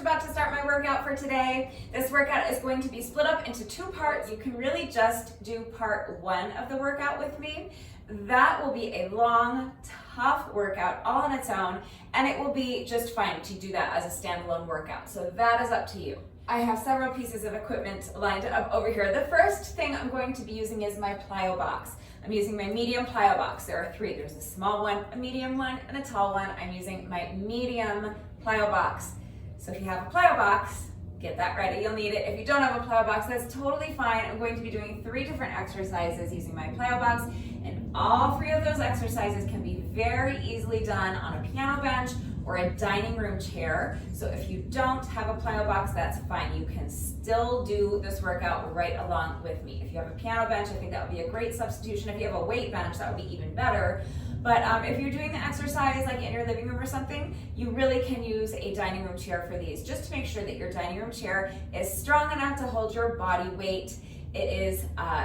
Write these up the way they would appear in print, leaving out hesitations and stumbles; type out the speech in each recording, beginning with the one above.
about to start my workout for today. This workout is going to be split up into 2 parts. You can really just do part 1 of the workout with me. That will be a long, tough workout all on its own, and it will be just fine to do that as a standalone workout. So that is up to you. I have several pieces of equipment lined up over here. The first thing I'm going to be using is my plyo box. I'm using my medium plyo box. There are 3. There's a small one, a medium one, and a tall one. I'm using my medium plyo box. So if you have a plyo box, get that ready. You'll need it. If you don't have a plyo box, that's totally fine. I'm going to be doing 3 different exercises using my plyo box, and all 3 of those exercises can be very easily done on a piano bench or a dining room chair. So if you don't have a plyo box, that's fine. You can still do this workout right along with me. If you have a piano bench, I think that would be a great substitution. If you have a weight bench, that would be even better. But if you're doing the exercise like in your living room or something, you really can use a dining room chair for these, just to make sure that your dining room chair is strong enough to hold your body weight. It is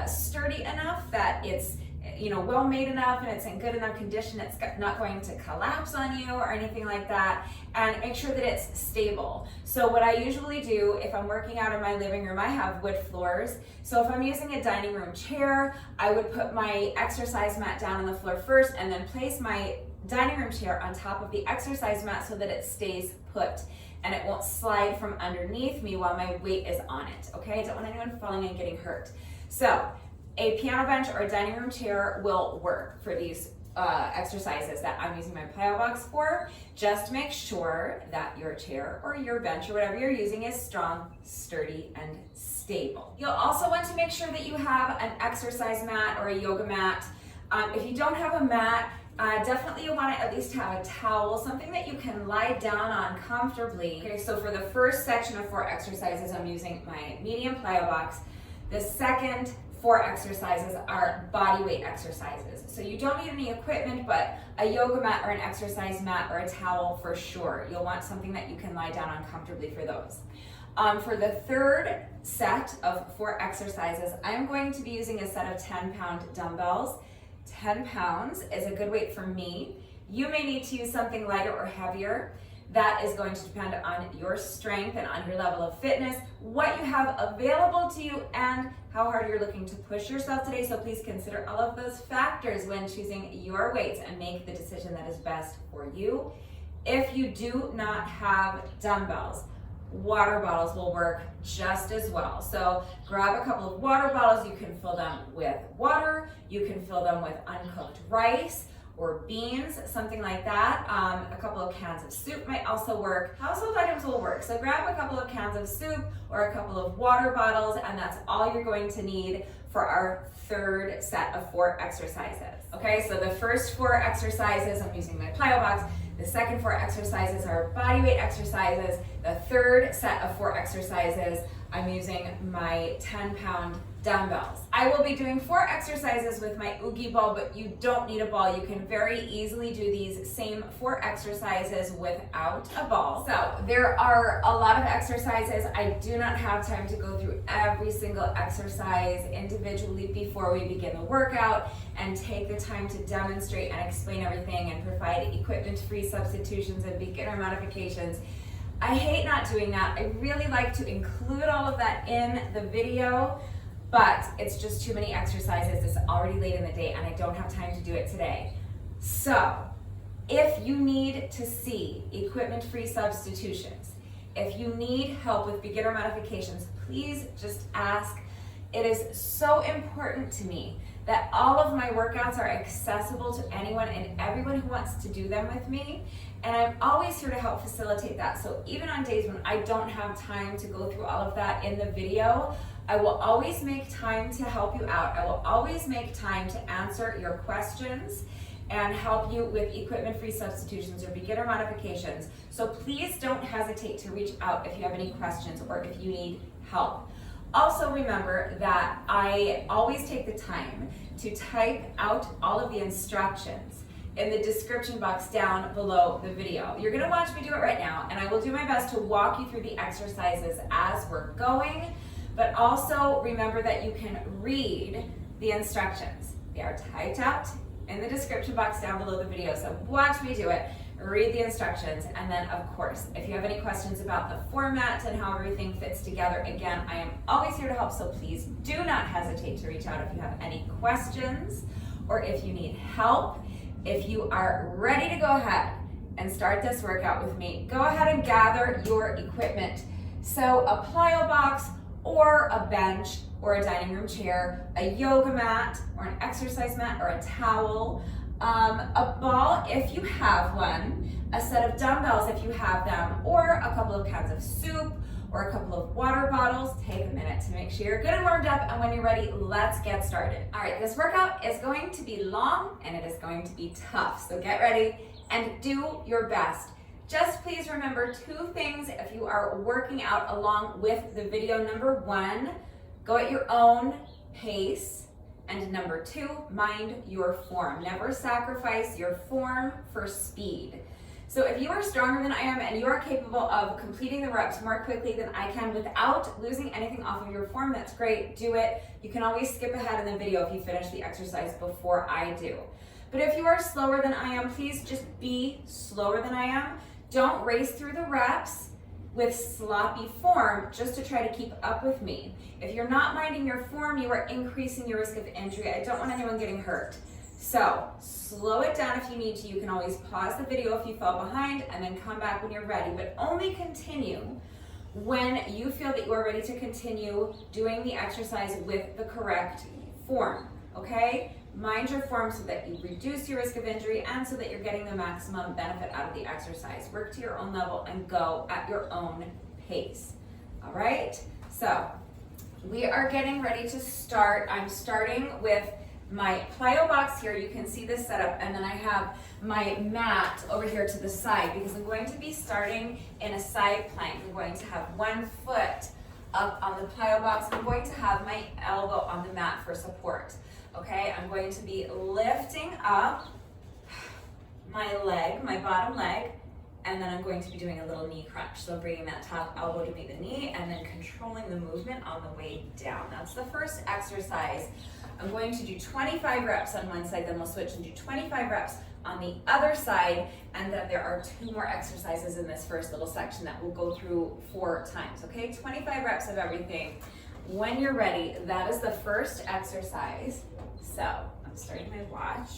sturdy enough that it's well made enough, and it's in good enough condition. It's not going to collapse on you or anything like that. And make sure that it's stable. So what I usually do if I'm working out in my living room, I have wood floors. So if I'm using a dining room chair, I would put my exercise mat down on the floor first and then place my dining room chair on top of the exercise mat so that it stays put and it won't slide from underneath me while my weight is on it, okay? I don't want anyone falling and getting hurt. So a piano bench or a dining room chair will work for these exercises that I'm using my plyo box for. Just make sure that your chair or your bench or whatever you're using is strong, sturdy, and stable. You'll also want to make sure that you have an exercise mat or a yoga mat. If you don't have a mat, definitely you want to at least have a towel, something that you can lie down on comfortably. Okay, so for the first section of 4 exercises, I'm using my medium plyo box. The second 4 exercises are body weight exercises. So you don't need any equipment, but a yoga mat or an exercise mat or a towel for sure. You'll want something that you can lie down on comfortably for those. For the third set of 4 exercises, I'm going to be using a set of 10-pound dumbbells. 10 pounds is a good weight for me. You may need to use something lighter or heavier. That is going to depend on your strength and on your level of fitness, what you have available to you, and how hard you're looking to push yourself today. So please consider all of those factors when choosing your weights and make the decision that is best for you. If you do not have dumbbells, water bottles will work just as well. So grab a couple of water bottles. You can fill them with water. You can fill them with uncooked rice or beans, something like that. A couple of cans of soup might also work. Household items will work. So grab a couple of cans of soup or a couple of water bottles, and that's all you're going to need for our third set of 4 exercises. Okay, so the first 4 exercises, I'm using my plyo box. The second 4 exercises are body weight exercises. The third set of 4 exercises, I'm using my 10-pound dumbbells. I will be doing 4 exercises with my Oogie ball, but you don't need a ball. You can very easily do these same 4 exercises without a ball. So there are a lot of exercises. I do not have time to go through every single exercise individually before we begin the workout and take the time to demonstrate and explain everything and provide equipment-free substitutions and beginner modifications. I hate not doing that. I really like to include all of that in the video, but it's just too many exercises. It's already late in the day and I don't have time to do it today. So if you need to see equipment-free substitutions, if you need help with beginner modifications, please just ask. It is so important to me that all of my workouts are accessible to anyone and everyone who wants to do them with me. And I'm always here to help facilitate that. So even on days when I don't have time to go through all of that in the video, I will always make time to help you out. I will always make time to answer your questions and help you with equipment-free substitutions or beginner modifications. So please don't hesitate to reach out if you have any questions or if you need help. Also remember that I always take the time to type out all of the instructions in the description box down below the video. You're gonna watch me do it right now, and I will do my best to walk you through the exercises as we're going, but also remember that you can read the instructions. They are typed out in the description box down below the video, so watch me do it. read the instructions, and then of course, if you have any questions about the format and how everything fits together, again, I am always here to help, so please do not hesitate to reach out if you have any questions or if you need help. If you are ready to go ahead and start this workout with me, go ahead and gather your equipment. So a plyo box or a bench or a dining room chair, a yoga mat or an exercise mat or a towel, a ball if you have one, a set of dumbbells if you have them, or a couple of cans of soup or a couple of water bottles. Take a minute to make sure you're good and warmed up, and when you're ready, let's get started. All right, this workout is going to be long and it is going to be tough, so get ready and do your best. Just please remember two things if you are working out along with the video. Number one, go at your own pace. And number two, mind your form. Never sacrifice your form for speed. So if you are stronger than I am and you are capable of completing the reps more quickly than I can without losing anything off of your form, that's great, do it. You can always skip ahead in the video if you finish the exercise before I do. But if you are slower than I am, please just be slower than I am. Don't race through the reps with sloppy form just to try to keep up with me. If you're not minding your form, you are increasing your risk of injury. I don't want anyone getting hurt. So slow it down if you need to. You can always pause the video if you fall behind and then come back when you're ready, but only continue when you feel that you are ready to continue doing the exercise with the correct form, okay? Mind your form so that you reduce your risk of injury and so that you're getting the maximum benefit out of the exercise. Work to your own level and go at your own pace. All right, so we are getting ready to start. I'm starting with my plyo box here. You can see this setup, and then I have my mat over here to the side because I'm going to be starting in a side plank. I'm going to have one foot up on the plyo box. I'm going to have my elbow on the mat for support. Okay, I'm going to be lifting up my leg, my bottom leg, and then I'm going to be doing a little knee crunch. So bringing that top elbow to meet the knee and then controlling the movement on the way down. That's the first exercise. I'm going to do 25 reps on one side, then we'll switch and do 25 reps on the other side, and then there are 2 more exercises in this first little section that we'll go through 4 times, okay? 25 reps of everything. When you're ready, that is the first exercise. So I'm starting my watch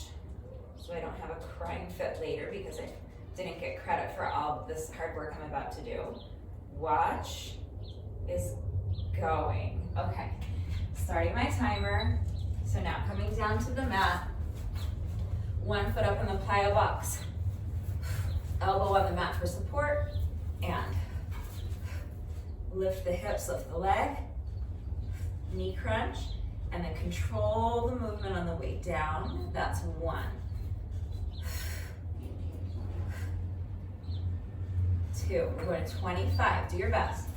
so I don't have a crying fit later because I didn't get credit for all this hard work I'm about to do. Watch is going. Okay, starting my timer. So now coming down to the mat, one foot up in the plyo box, elbow on the mat for support, and lift the hips, lift the leg, knee crunch, and then control the movement on the way down. That's 1. 2, we're going to 25, do your best.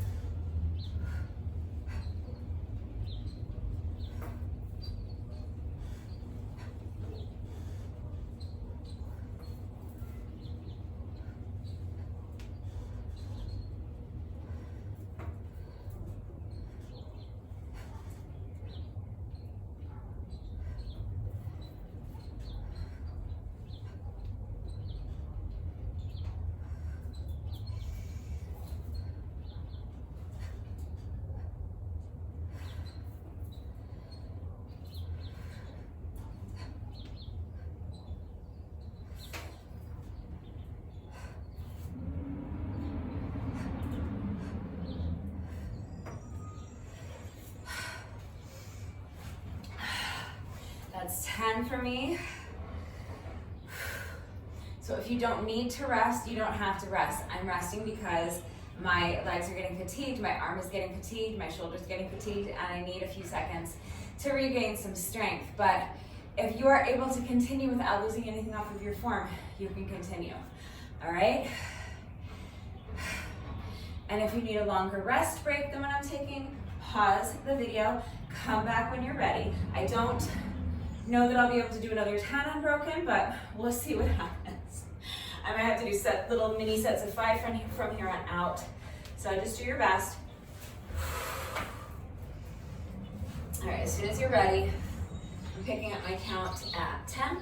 10 for me. So if you don't need to rest, you don't have to rest. I'm resting because my legs are getting fatigued, my arm is getting fatigued, my shoulder's getting fatigued, and I need a few seconds to regain some strength. But if you are able to continue without losing anything off of your form, you can continue. All right? And if you need a longer rest break than what I'm taking, pause the video, come back when you're ready. I don't know that I'll be able to do another 10 unbroken, but we'll see what happens. I might have to do little mini sets of 5 from here on out. So just do your best. All right, as soon as you're ready, I'm picking up my count at 10,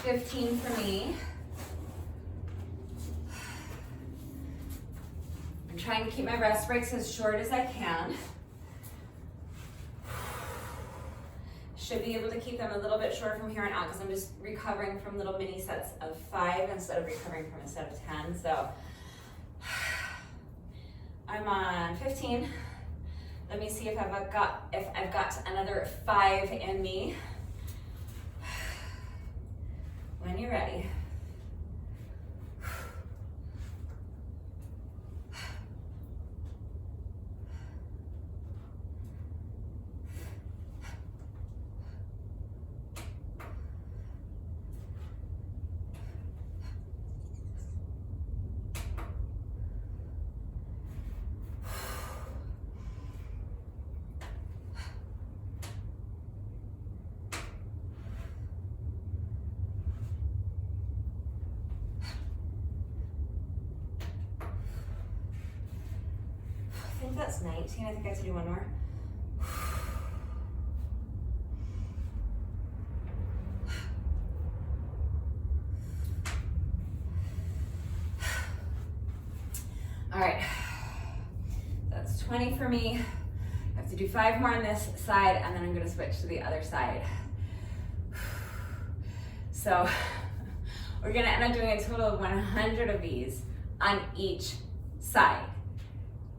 15 for me. I'm trying to keep my rest breaks as short as I can. Should be able to keep them a little bit short from here on out because I'm just recovering from little mini sets of 5 instead of recovering from a set of 10. So I'm on 15. Let me see if I've got another 5 in me. When you're ready. I think that's 19. I think I have to do one more. All right, that's 20 for me. I have to do 5 more on this side, and then I'm gonna switch to the other side. So we're gonna end up doing a total of 100 of these on each side.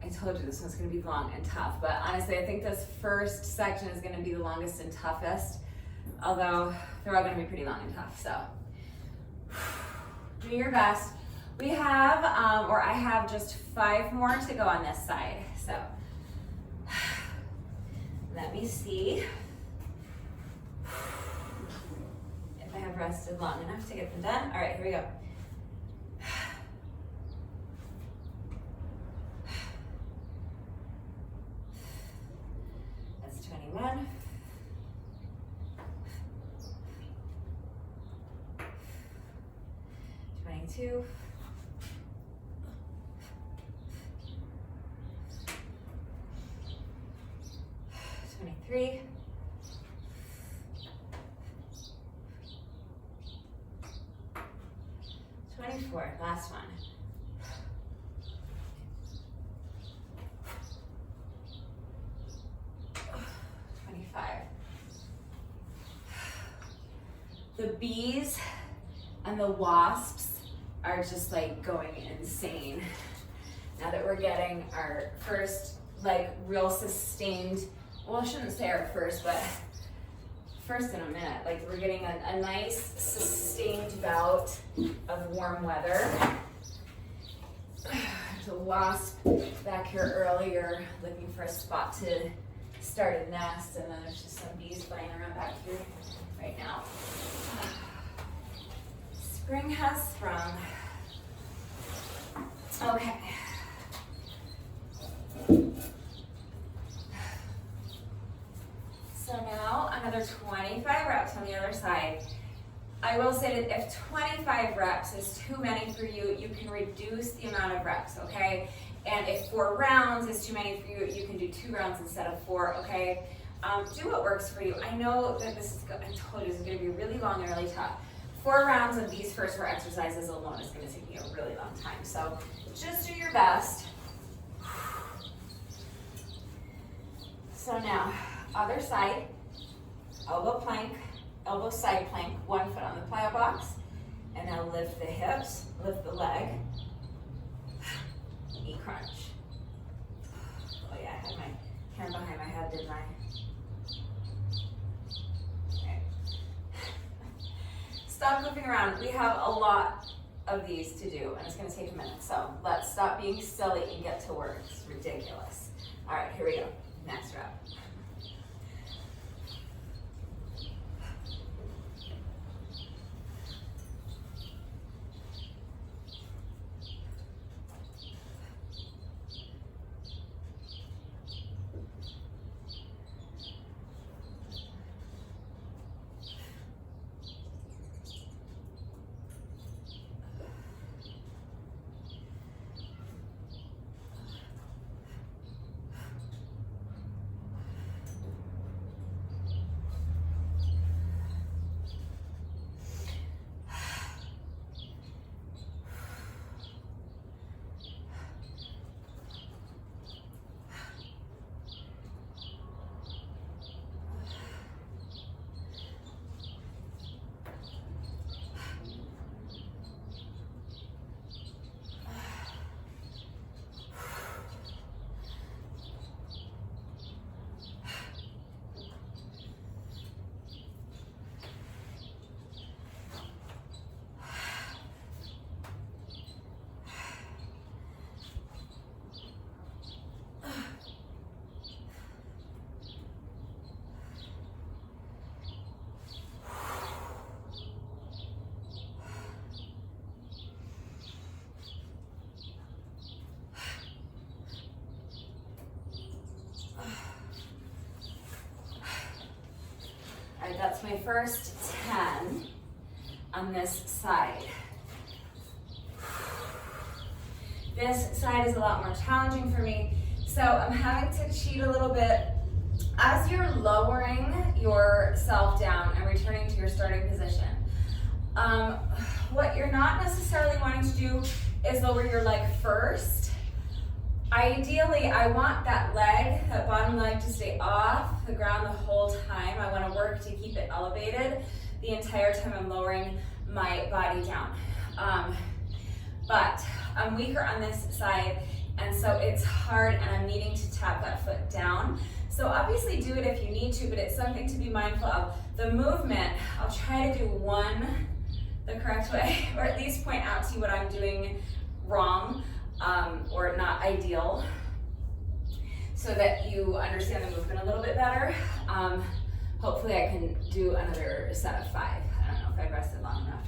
I told you this one's gonna be long and tough, but honestly, I think this first section is gonna be the longest and toughest, although they're all gonna be pretty long and tough, so. Do your best. We have, or I have just 5 more to go on this side, so. Let me see if I have rested long enough to get them done. All right, here we go. That's 21. 22. 23. 24, last one. 25. The bees and the wasps are just like going insane. Now that we're getting our first like real sustained, well, I shouldn't say our first, but first in a minute. Like we're getting a nice sustained bout of warm weather. There's a wasp back here earlier looking for a spot to start a nest, and then there's just some bees flying around back here right now. Spring has sprung. Okay. So now another 25 reps on the other side. I will say that if 25 reps is too many for you, you can reduce the amount of reps, okay? And if 4 rounds is too many for you, you can do 2 rounds instead of 4, okay? Do what works for you. I know that this is, I told you, this is gonna be really long and really tough. 4 rounds of these first 4 exercises alone is gonna take me a really long time. So just do your best. So now, other side, elbow plank, elbow side plank, 1 foot on the plyo box, and now lift the hips, lift the leg, knee crunch. Oh yeah, I had my hand behind my head, didn't I? Okay. Stop moving around. We have a lot of these to do, and it's gonna take a minute, so let's stop being silly and get to work. It's ridiculous. All right, here we go. Next rep. All right, that's my first 10 on this side. This side is a lot more challenging for me, so I'm having to cheat a little bit. As you're lowering yourself down and returning to your starting position, what you're not necessarily wanting to do is lower your leg first. Ideally, I want that leg, that bottom leg, to stay off the ground the whole time. I want to work to keep it elevated the entire time I'm lowering my body down. But I'm weaker on this side, and so it's hard, and I'm needing to tap that foot down. So obviously do it if you need to, but it's something to be mindful of. The movement, I'll try to do one the correct way, or at least point out to you what I'm doing wrong or not ideal, so that you understand the movement a little bit better. Hopefully I can do another set of 5. I don't know if I've rested long enough.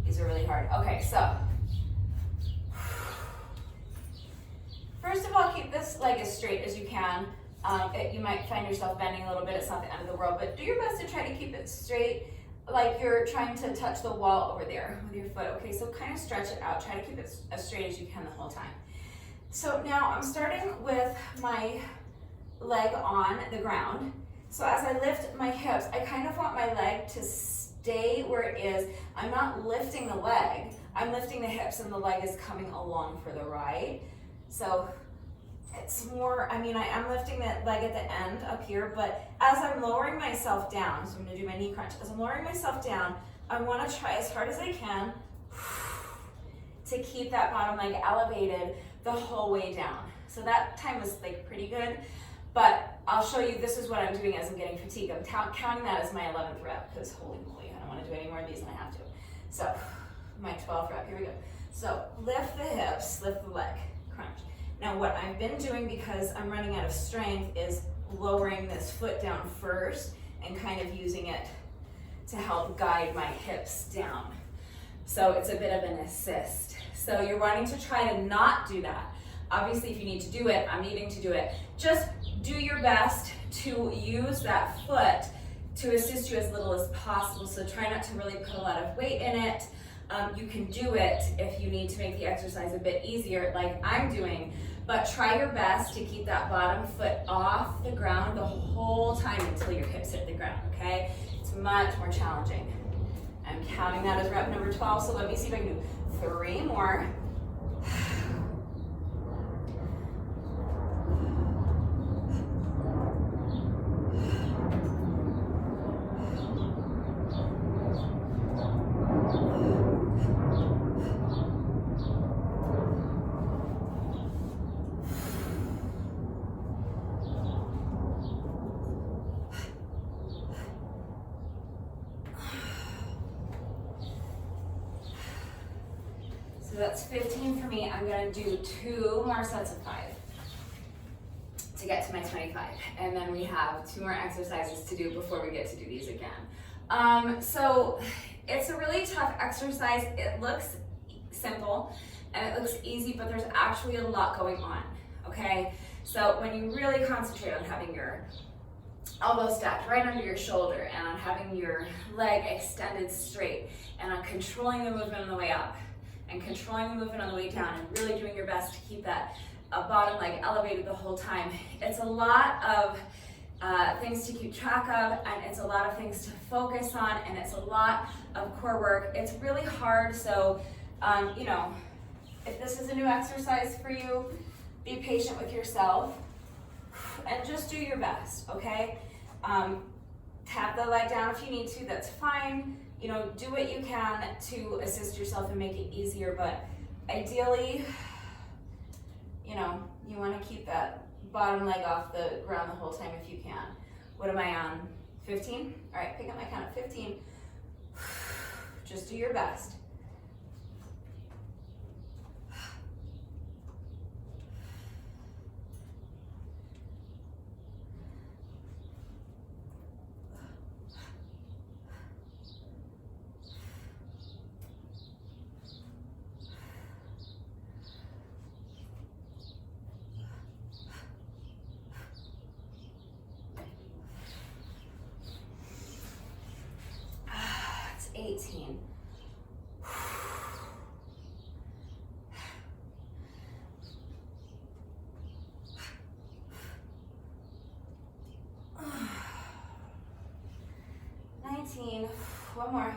These are really hard. Okay, so first of all, keep this leg as straight as you can. You might find yourself bending a little bit. It's not the end of the world, but do your best to try to keep it straight, like you're trying to touch the wall over there with your foot. Okay, so kind of stretch it out. Try to keep it as straight as you can the whole time. So now I'm starting with my leg on the ground. So as I lift my hips, I kind of want my leg to stay where it is. I'm not lifting the leg. I'm lifting the hips, and the leg is coming along for the ride. So it's more, I am lifting that leg at the end up here, but as I'm lowering myself down, so I'm gonna do my knee crunch. As I'm lowering myself down, I wanna try as hard as I can to keep that bottom leg elevated the whole way down. So that time was like pretty good, but I'll show you, this is what I'm doing as I'm getting fatigued. I'm counting that as my 11th rep, because holy moly, I don't wanna do any more of these than I have to. So my 12th rep, here we go. So lift the hips, lift the leg, crunch. Now what I've been doing, because I'm running out of strength, is lowering this foot down first and kind of using it to help guide my hips down. So it's a bit of an assist. So you're wanting to try to not do that. Obviously, if you need to do it, I'm needing to do it. Just do your best to use that foot to assist you as little as possible. So try not to really put a lot of weight in it. You can do it if you need to make the exercise a bit easier, like I'm doing, but try your best to keep that bottom foot off the ground the whole time until your hips hit the ground, okay? It's much more challenging. I'm counting that as rep number 12, so let me see if I can do 3 more. So that's 15 for me. I'm gonna do 2 more sets of 5 to get to my 25. And then we have 2 more exercises to do before we get to do these again. So it's a really tough exercise. It looks simple and it looks easy, but there's actually a lot going on, okay? So when you really concentrate on having your elbow stacked right under your shoulder and on having your leg extended straight and on controlling the movement on the way up and controlling the movement on the way down and really doing your best to keep that bottom leg elevated the whole time. It's a lot of things to keep track of, and it's a lot of things to focus on, and it's a lot of core work. It's really hard, so you know, if this is a new exercise for you, be patient with yourself and just do your best, okay? Tap the leg down if you need to, that's fine. You know, do what you can to assist yourself and make it easier, but ideally, you know, you want to keep that bottom leg off the ground the whole time if you can. What am I on? 15? All right, pick up my count at 15. Just do your best. 18. 19. One more.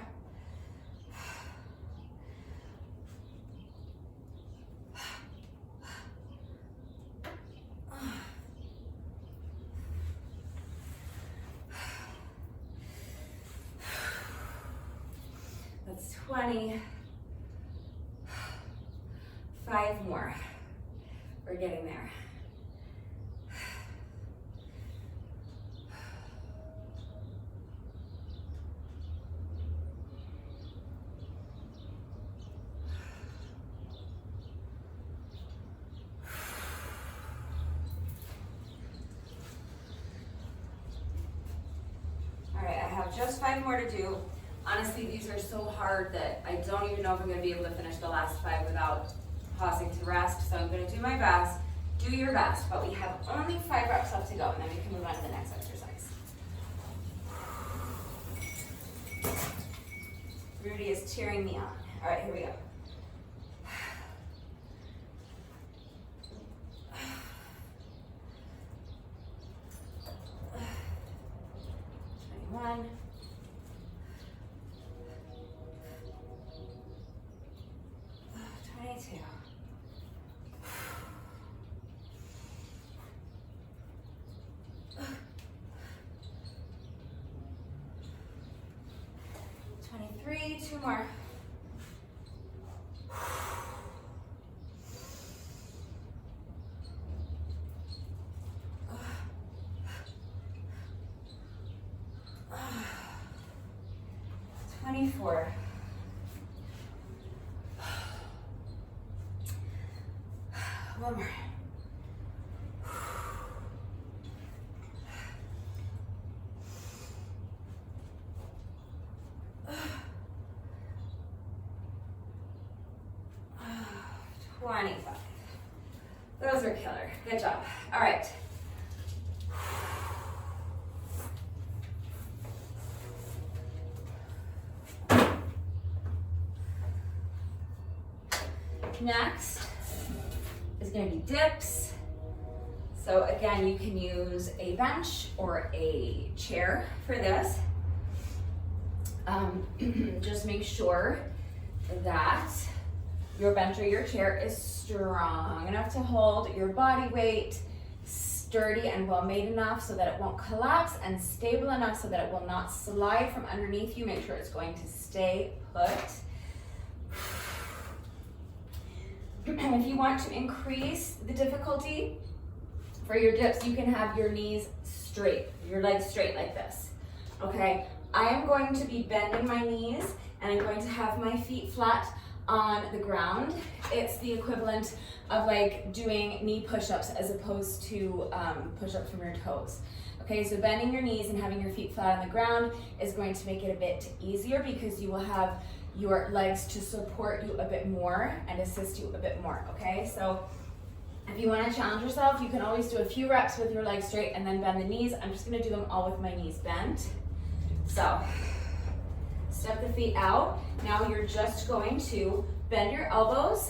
That's 20. 5 more. We're getting there. All right, I have just 5 more to do. Honestly, these are so hard that I don't even know if I'm going to be able to finish the last 5 without pausing to rest. So I'm going to do my best. Do your best, but we have only 5 reps left to go, and then we can move on to the next exercise. Rudy is cheering me on. All right, here we go. 21. 22. 23, 2 more. 24. 1 more. 25. Those are killer. Good job. All right. Next is going to be dips. So again, you can use a bench or a chair for this. Just make sure that your bench or your chair is strong enough to hold your body weight, sturdy and well made enough so that it won't collapse, and stable enough so that it will not slide from underneath you. Make sure it's going to stay put. If you want to increase the difficulty for your dips, you can have your knees straight, your legs straight like this. Okay, I am going to be bending my knees and I'm going to have my feet flat on the ground. It's the equivalent of like doing knee push-ups as opposed to push-ups from your toes. Okay, so bending your knees and having your feet flat on the ground is going to make it a bit easier because you will have your legs to support you a bit more and assist you a bit more, okay? So if you want to challenge yourself, you can always do a few reps with your legs straight and then bend the knees. I'm just going to do them all with my knees bent. So step the feet out. Now you're just going to bend your elbows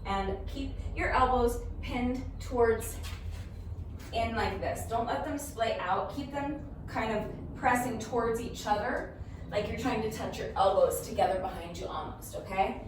and keep your elbows pinned towards in like this. Don't let them splay out. Keep them kind of pressing towards each other, like you're trying to touch your elbows together behind you almost, okay?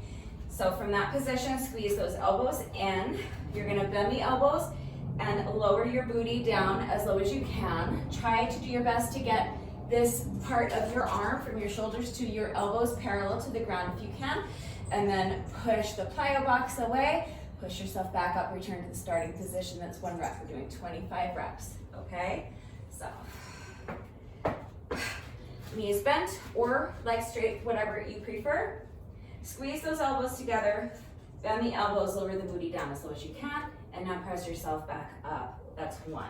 So from that position, squeeze those elbows in. You're gonna bend the elbows and lower your booty down as low as you can. Try to do your best to get this part of your arm from your shoulders to your elbows parallel to the ground if you can. And then push the plyo box away, push yourself back up, return to the starting position. That's 1 rep. We're doing 25 reps, okay? So, knees bent or legs straight, whatever you prefer. Squeeze those elbows together, bend the elbows, lower the booty down as low as you can, and now press yourself back up. That's 1,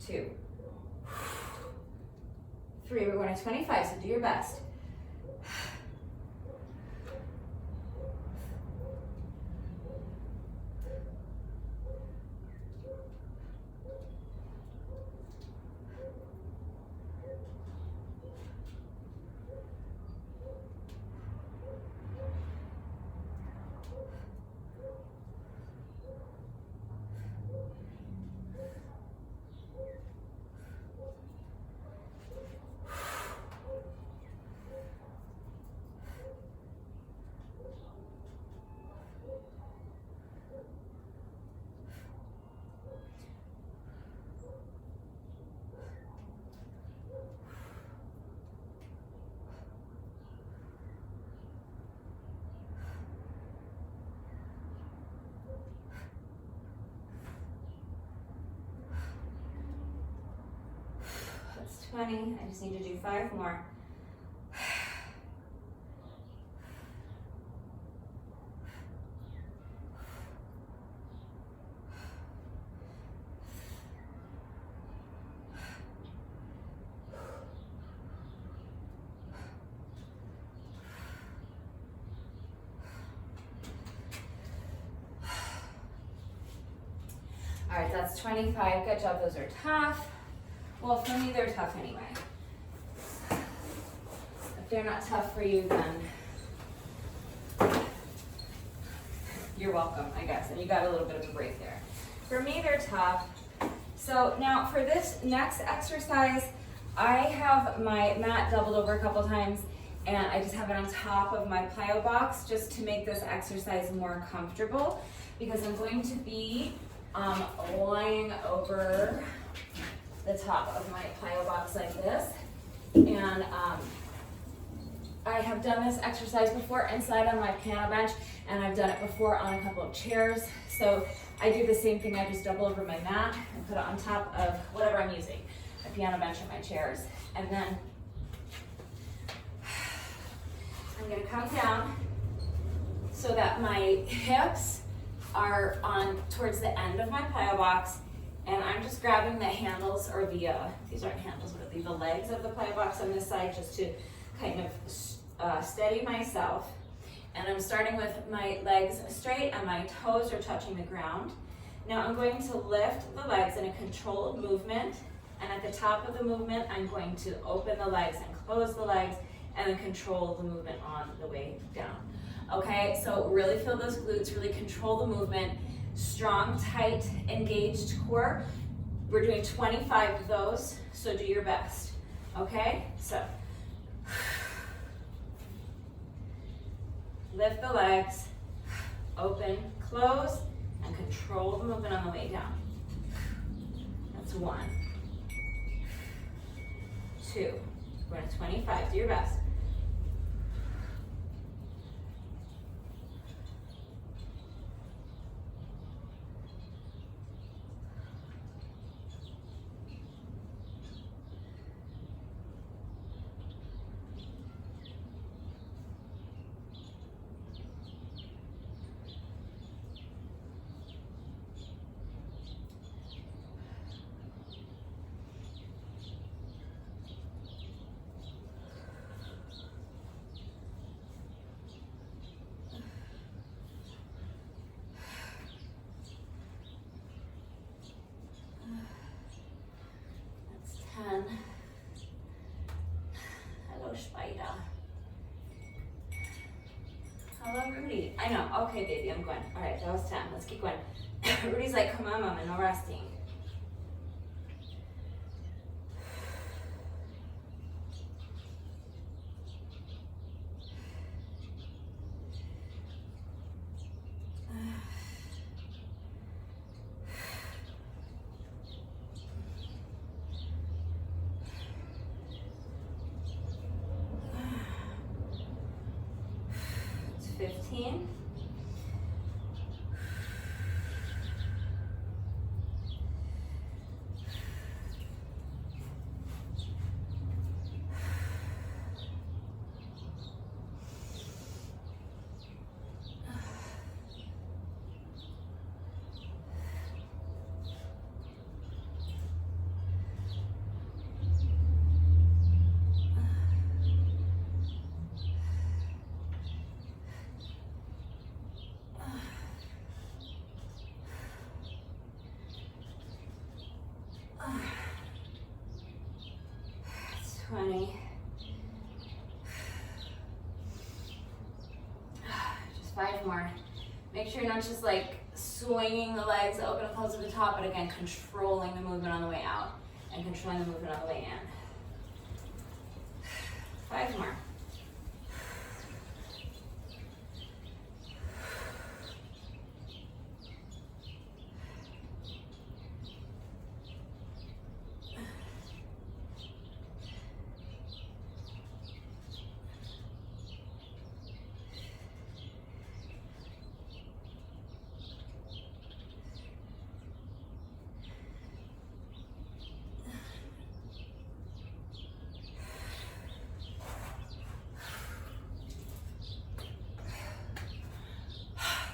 2, 3. We're going to 25, so do your best. 4, 20. I just need to do 5 more. All right, that's 25. Good job. Those are tough. Well, for me, they're tough anyway. If they're not tough for you, then you're welcome, I guess. And you got a little bit of a break there. For me, they're tough. So now for this next exercise, I have my mat doubled over a couple times, and I just have it on top of my plyo box just to make this exercise more comfortable, because I'm going to be lying over the top of my plyo box like this. And I have done this exercise before inside on my piano bench, and I've done it before on a couple of chairs. So I do the same thing. I just double over my mat and put it on top of whatever I'm using, my piano bench and my chairs. And then I'm gonna come down so that my hips are on towards the end of my plyo box, and I'm just grabbing the handles, or the, these aren't handles, but the legs of the plyo box on this side, just to kind of steady myself. And I'm starting with my legs straight and my toes are touching the ground. Now I'm going to lift the legs in a controlled movement, and at the top of the movement, I'm going to open the legs and close the legs, and then control the movement on the way down. Okay, so really feel those glutes, really control the movement. Strong, tight, engaged core. We're doing 25 of those, so do your best. Okay, so lift the legs, open, close, and control the movement on the way down. That's 1, 2, we're at 25, do your best. Hello, Spider. Hello, Rudy. I know. Okay, baby, I'm going. All right, that was 10. Let's keep going. Rudy's like, come on, Mama, no resting. It's 15. It's 20. Just 5 more. Make sure you're not just like swinging the legs open and close at the top, but again, controlling the movement on the way out and controlling the movement on the way in. 5 more.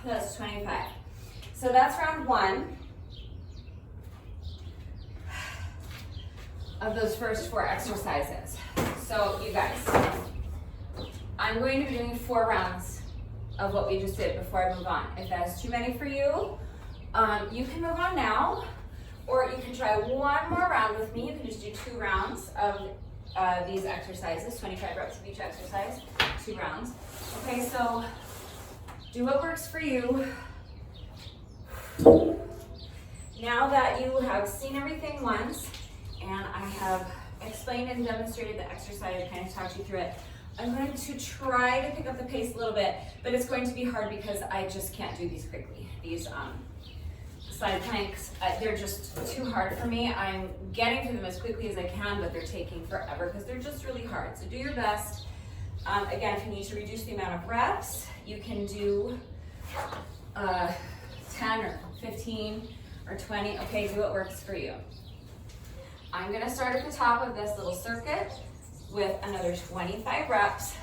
That's 25. So that's round 1 of those first 4 exercises. So you guys, I'm going to be doing 4 rounds of what we just did before I move on. If that's too many for you, you can move on now, or you can try 1 more round with me. You can just do 2 rounds of these exercises, 25 reps of each exercise, 2 rounds. Okay, so do what works for you. Now that you have seen everything once, and I have explained and demonstrated the exercise, kind of talked you through it, I'm going to try to pick up the pace a little bit, but it's going to be hard because I just can't do these quickly. These side planks, they're just too hard for me. I'm getting through them as quickly as I can, but they're taking forever because they're just really hard. So do your best. Again, if you need to reduce the amount of reps, you can do 10 or 15 or 20. Okay, do what works for you. I'm gonna start at the top of this little circuit with another 25 reps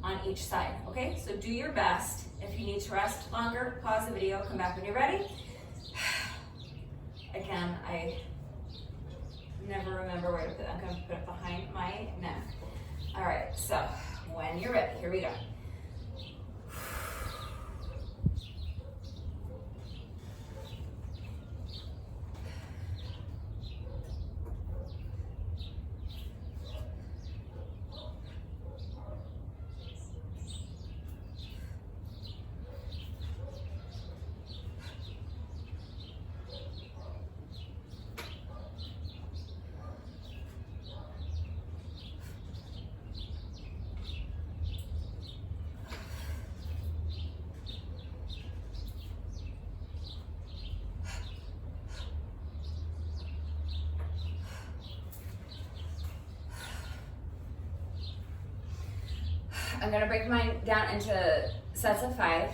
on each side, okay? So do your best. If you need to rest longer, pause the video, come back when you're ready. Again, I never remember where to put it. I'm gonna put it behind my neck. All right, so when you're ready, here we go. I'm gonna break mine down into sets of 5.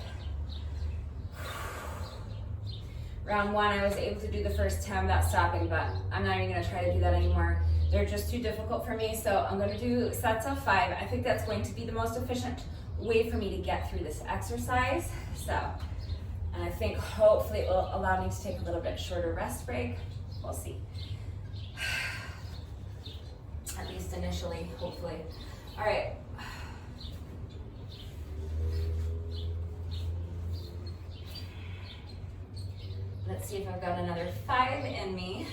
Round 1, I was able to do the first 10 without stopping, but I'm not even gonna try to do that anymore. They're just too difficult for me, so I'm gonna do sets of 5. I think that's going to be the most efficient way for me to get through this exercise. So, and I think hopefully it will allow me to take a little bit shorter rest break. We'll see. At least initially, hopefully. All right. Let's see if I've got another 5 in me.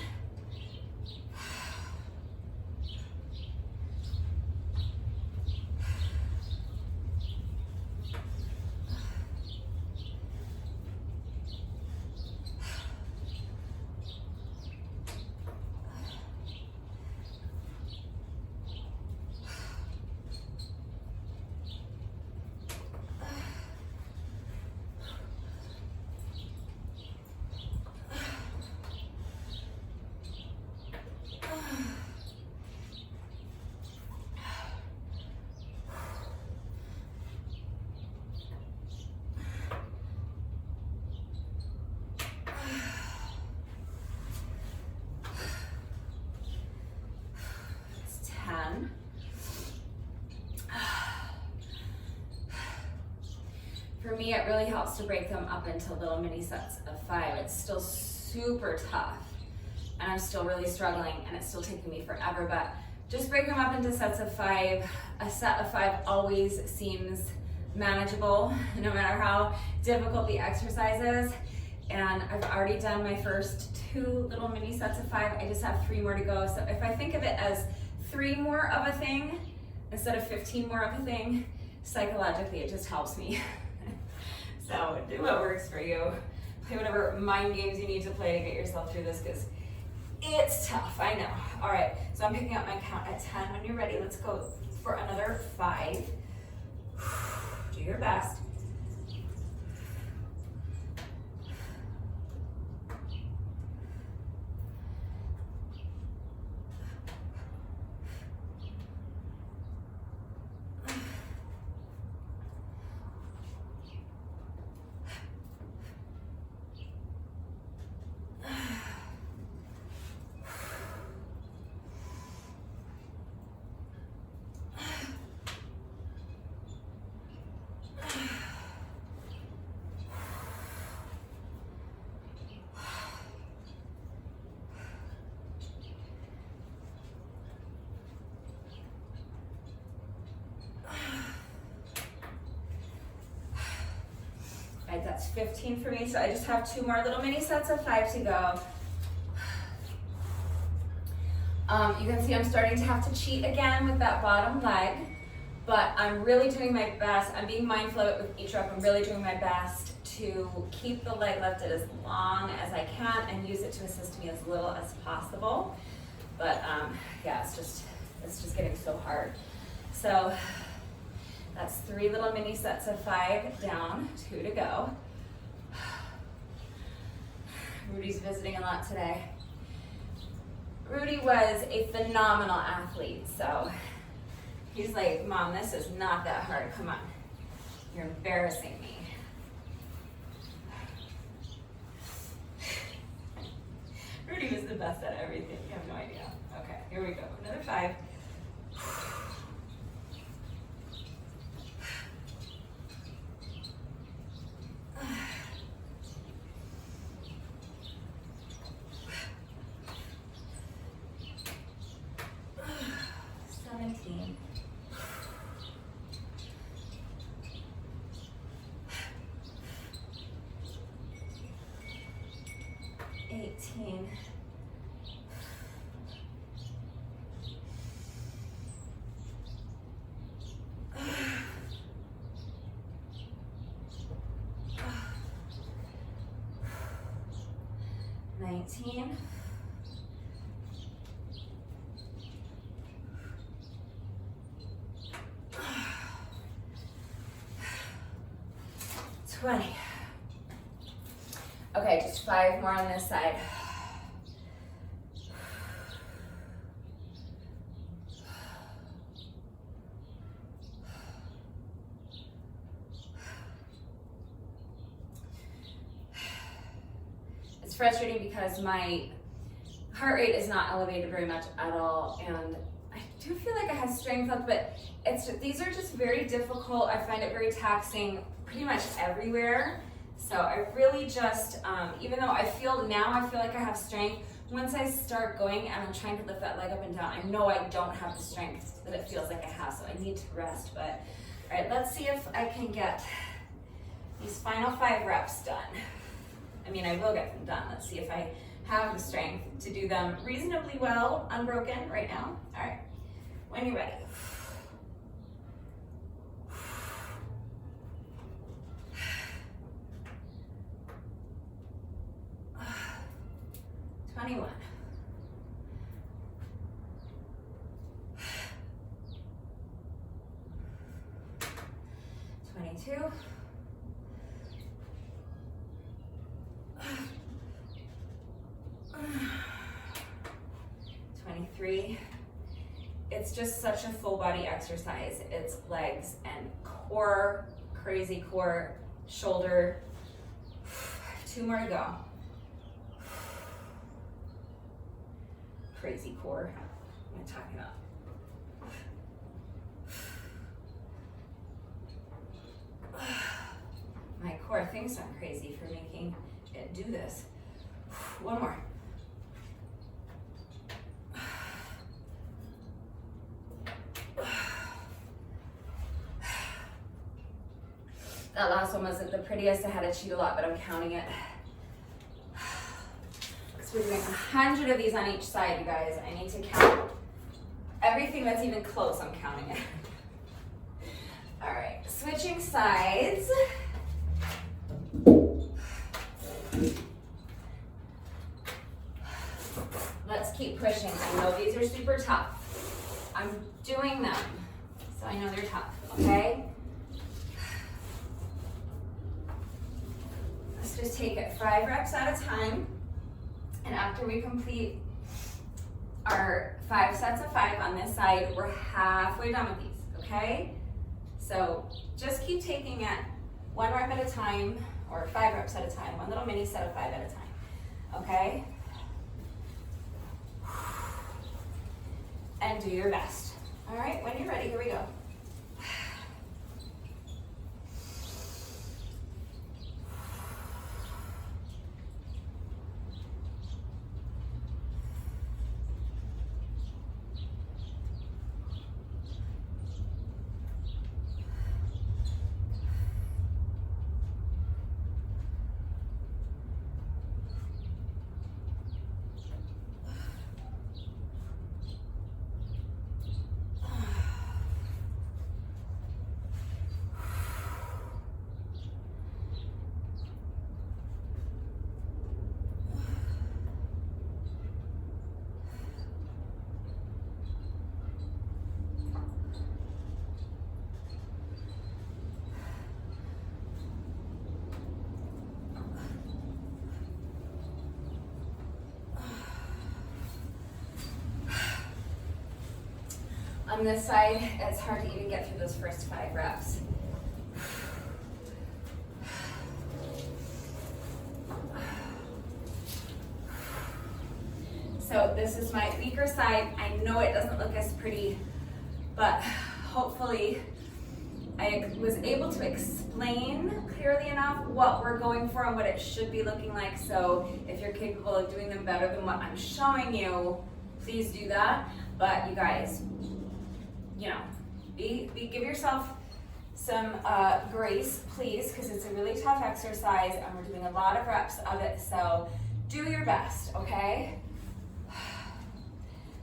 For me, it really helps to break them up into little mini sets of 5. It's still super tough, and I'm still really struggling, and it's still taking me forever, but just break them up into sets of 5. A set of 5 always seems manageable, no matter how difficult the exercise is. And I've already done my first 2 little mini sets of 5. I just have 3 more to go. So if I think of it as 3 more of a thing instead of 15 more of a thing, psychologically it just helps me. So do what works for you. Play whatever mind games you need to play to get yourself through this, because it's tough, I know. All right, so I'm picking up my count at 10. When you're ready, let's go for another 5. Do your best. 15 for me, so I just have 2 more little mini sets of 5 to go. You can see I'm starting to have to cheat again with that bottom leg, but I'm really doing my best. I'm being mindful of it with each rep. I'm really doing my best to keep the leg lifted as long as I can and use it to assist me as little as possible. But yeah, it's just getting so hard. So that's 3 little mini sets of 5 down, 2 to go. Rudy's visiting a lot today. Rudy was a phenomenal athlete, so he's like, Mom, this is not that hard. Come on, you're embarrassing me. Rudy was the best at everything. You have no idea. Okay, here we go. Another 5. 17. 18. 19. 20. Okay, just 5 more on this side. It's frustrating because my heart rate is not elevated very much at all, and I do feel like I have strength up, but these are just very difficult. I find it very taxing pretty much everywhere. So I really just, even though I feel like I have strength, once I start going and I'm trying to lift that leg up and down, I know I don't have the strength that it feels like I have, so I need to rest. But all right, let's see if I can get these final 5 reps done. I mean, I will get them done. Let's see if I have the strength to do them reasonably well, unbroken right now. All right, when you're ready. 21. 22. 23. It's just such a full body exercise. It's legs and core, crazy core, shoulder. 2 more to go. Crazy core. I'm gonna talk it up. My core thinks I'm crazy for making it do this. 1 more. That last one wasn't the prettiest. I had to cheat a lot, but I'm counting it. Because we're doing 100 of these on each side, you guys. I need to count everything that's even close. I'm counting it. All right, switching sides. Let's keep pushing. I know these are super tough. I'm doing them, so I know they're tough, okay? Let's just take it 5 reps at a time. And after we complete our 5 sets of 5 on this side, we're halfway done with these, okay? So just keep taking it 1 rep at a time, or 5 reps at a time, 1 little mini set of 5 at a time, okay? And do your best. All right, when you're ready, here we go. On this side, it's hard to even get through those first 5 reps. So this is my weaker side. I know it doesn't look as pretty, but hopefully I was able to explain clearly enough what we're going for and what it should be looking like. So if you're capable of doing them better than what I'm showing you, please do that. But you guys, you know, give yourself some grace, please, because it's a really tough exercise and we're doing a lot of reps of it. So do your best, okay?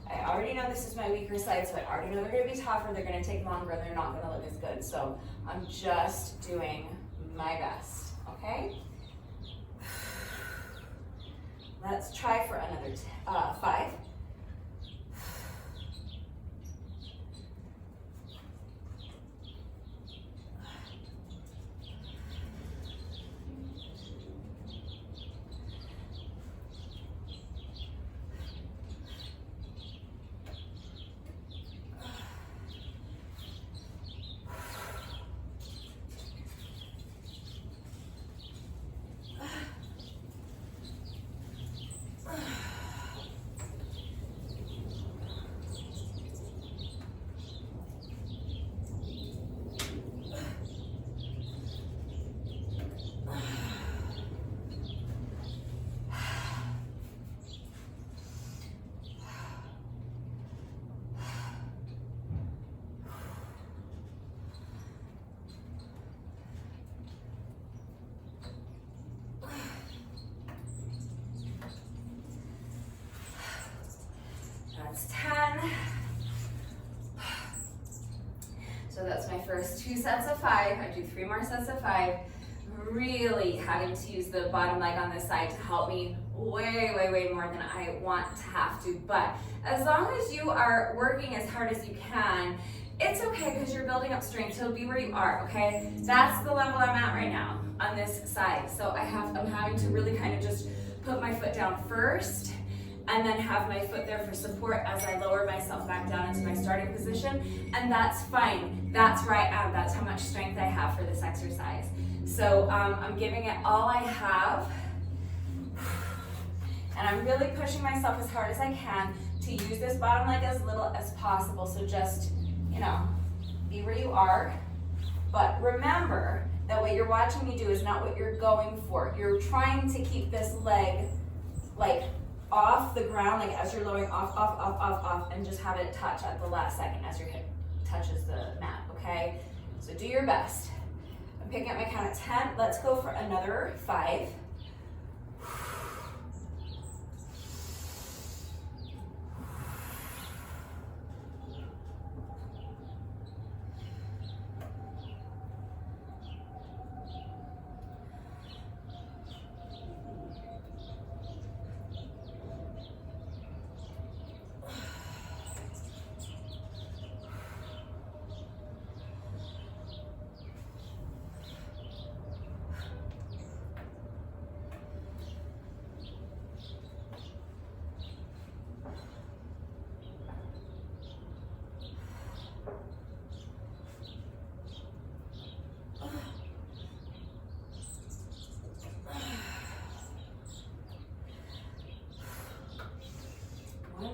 I already know this is my weaker side, so I already know they're going to be tougher, they're going to take longer, and they're not going to look as good. So I'm just doing my best, okay? Let's try for another 5. That's 10. So that's my first 2 sets of 5. I do 3 more sets of 5. Really having to use the bottom leg on this side to help me way more than I want to have to. But as long as you are working as hard as you can, it's okay because you're building up strength. So be where you are, okay? That's the level I'm at right now on this side. So I'm having to really kind of just put my foot down first and then have my foot there for support as I lower myself back down into my starting position. And that's fine. That's where I am. That's how much strength I have for this exercise. So I'm giving it all I have. And I'm really pushing myself as hard as I can to use this bottom leg as little as possible. So just, you know, be where you are. But remember that what you're watching me do is not what you're going for. You're trying to keep this leg like off the ground, like as you're lowering off, and just have it touch at the last second as your hip touches the mat, okay? So do your best. I'm picking up my count at 10. Let's go for another 5.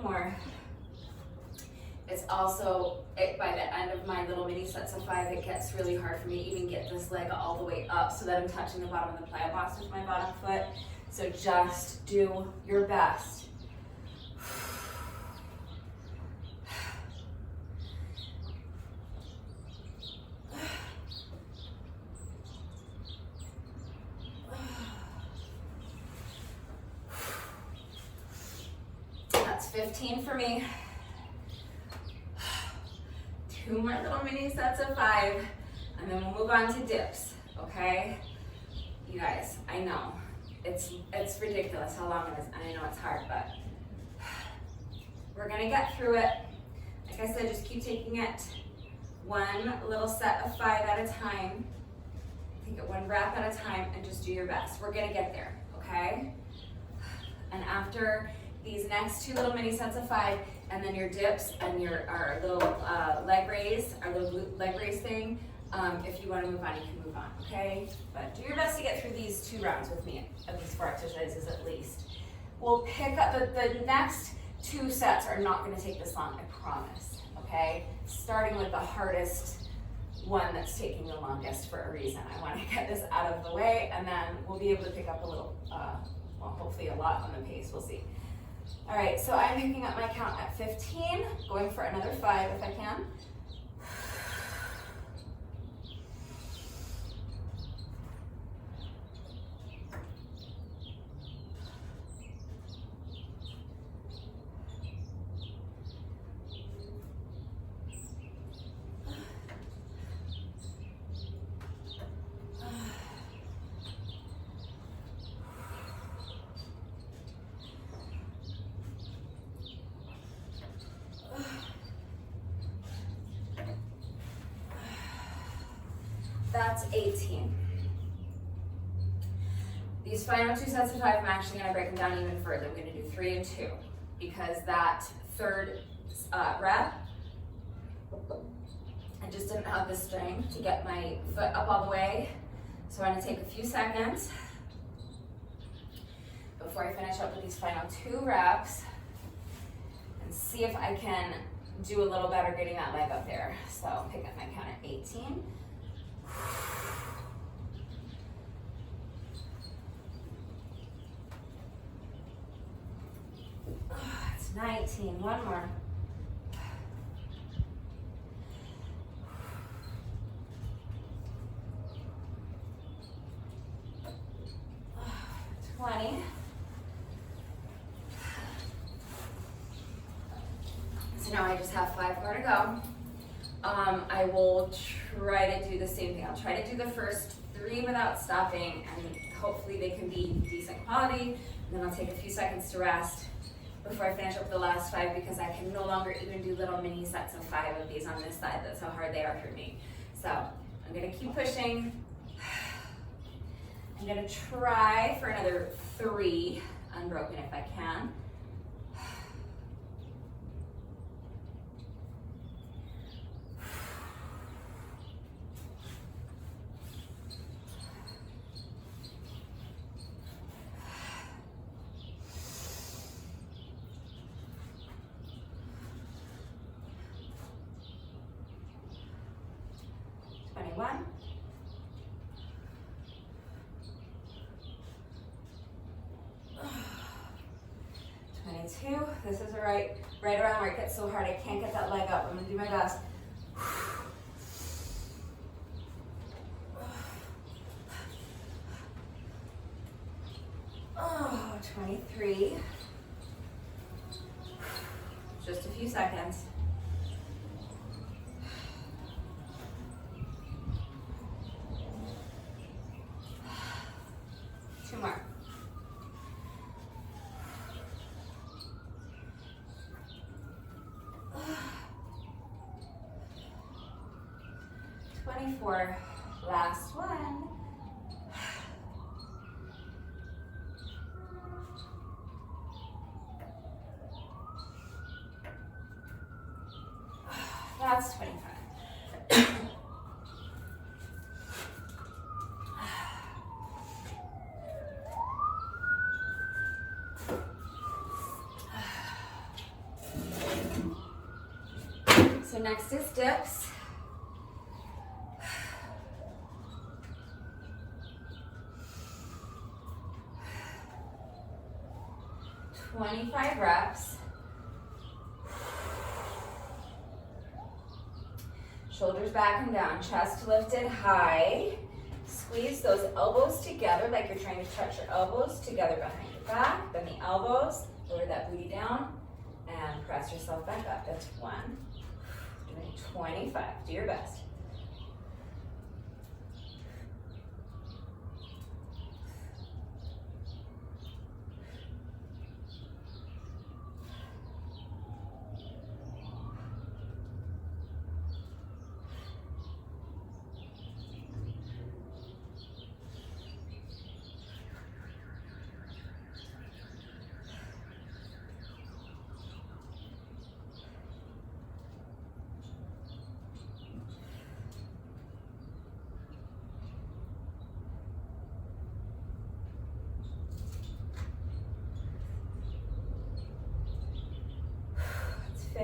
More. It's also, by the end of my little mini sets of 5, it gets really hard for me to even get this leg all the way up so that I'm touching the bottom of the plyo box with my bottom foot. So just do your best. That's 15 for me. 2 more little mini sets of 5, and then we'll move on to dips, okay? You guys, I know, it's ridiculous how long it is, and I know it's hard, but we're gonna get through it. Like I said, just keep taking it 1 little set of 5 at a time. Take it 1 rep at a time, and just do your best. We're gonna get there, okay? And after these next 2 little mini sets of 5, and then your dips and our little leg raise, our little glute leg raise thing. If you want to move on, you can move on, okay? But do your best to get through these 2 rounds with me, of these 4 exercises at least. We'll pick up, the next 2 sets are not going to take this long, I promise, okay? Starting with the hardest one that's taking the longest for a reason. I want to get this out of the way, and then we'll be able to pick up a little, well, hopefully a lot on the pace, we'll see. All right, so I'm picking up my count at 15, going for another 5 if I can. That's 18. These final 2 sets of 5, I'm actually going to break them down even further. I'm going to do 3 and 2 because that 3rd rep, I just didn't have the strength to get my foot up all the way. So I'm going to take a few seconds before I finish up with these final 2 reps and see if I can do a little better getting that leg up there. So I'll pick up my count at 18. It's 19, one more. 20. So now I just have 5 more to go. I will try to do the same thing. I'll try to do the first 3 without stopping, and hopefully they can be decent quality. And then I'll take a few seconds to rest before I finish up the last 5, because I can no longer even do little mini sets of 5 of these on this side. That's how hard they are for me. So I'm gonna keep pushing. I'm gonna try for another 3 unbroken if I can. One. 22. This is right around where it gets so hard I can't get that leg up. I'm gonna do my best. Oh, 23. Just a few seconds. 2 more. 24. Last one. That's 25. So next is dips. $25 reps. Shoulders back and down, chest lifted high. Squeeze those elbows together like you're trying to touch your elbows together behind your back. Then the elbows, lower that booty down, and press yourself back up. That's 1. Doing 25. Do your best.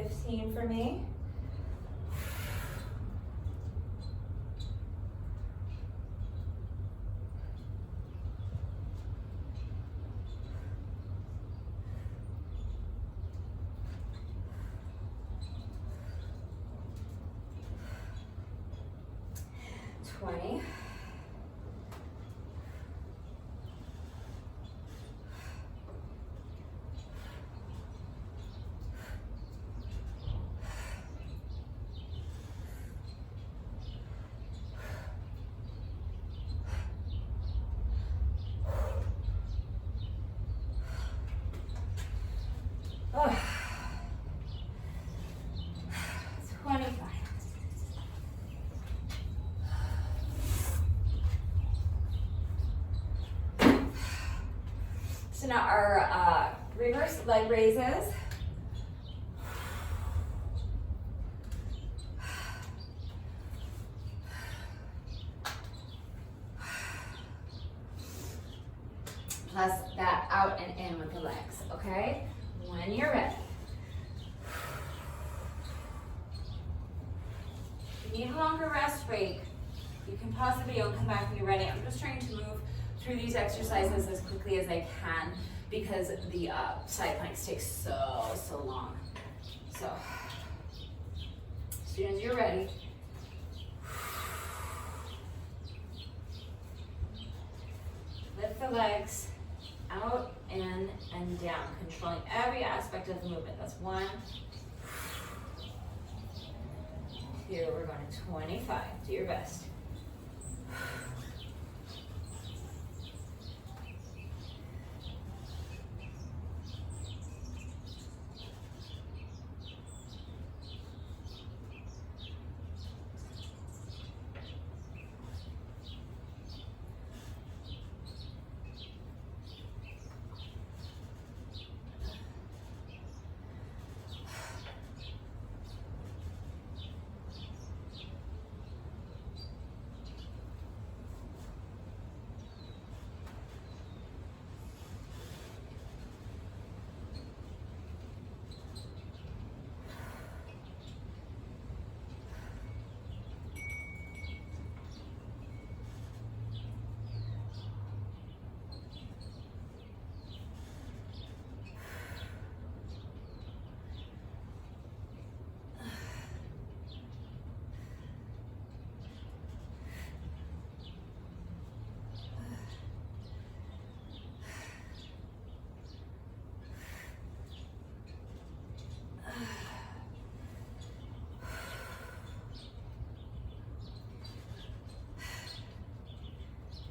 15 for me. Oh. 25. So now our reverse leg raises. Plus that out and in with the legs, okay? When you're ready. If you need a longer rest break, you can pause the video and come back when you're ready. I'm just trying to move through these exercises as quickly as I can because the side planks take so long. So, as soon as you're ready, lift the legs out, in, and down, controlling every aspect of the movement. That's 1, 2, we're going to 25. Do your best.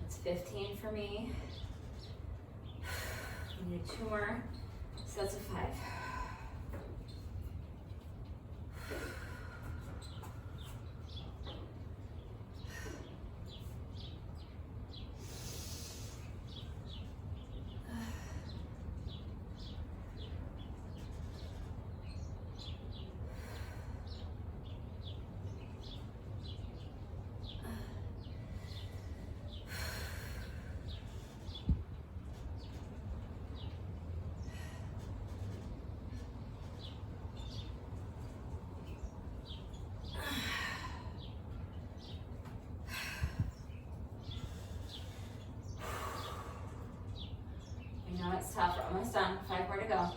That's 15 for me. We need 2 more sets of 5. It's tough. We're almost done. 5 more to go.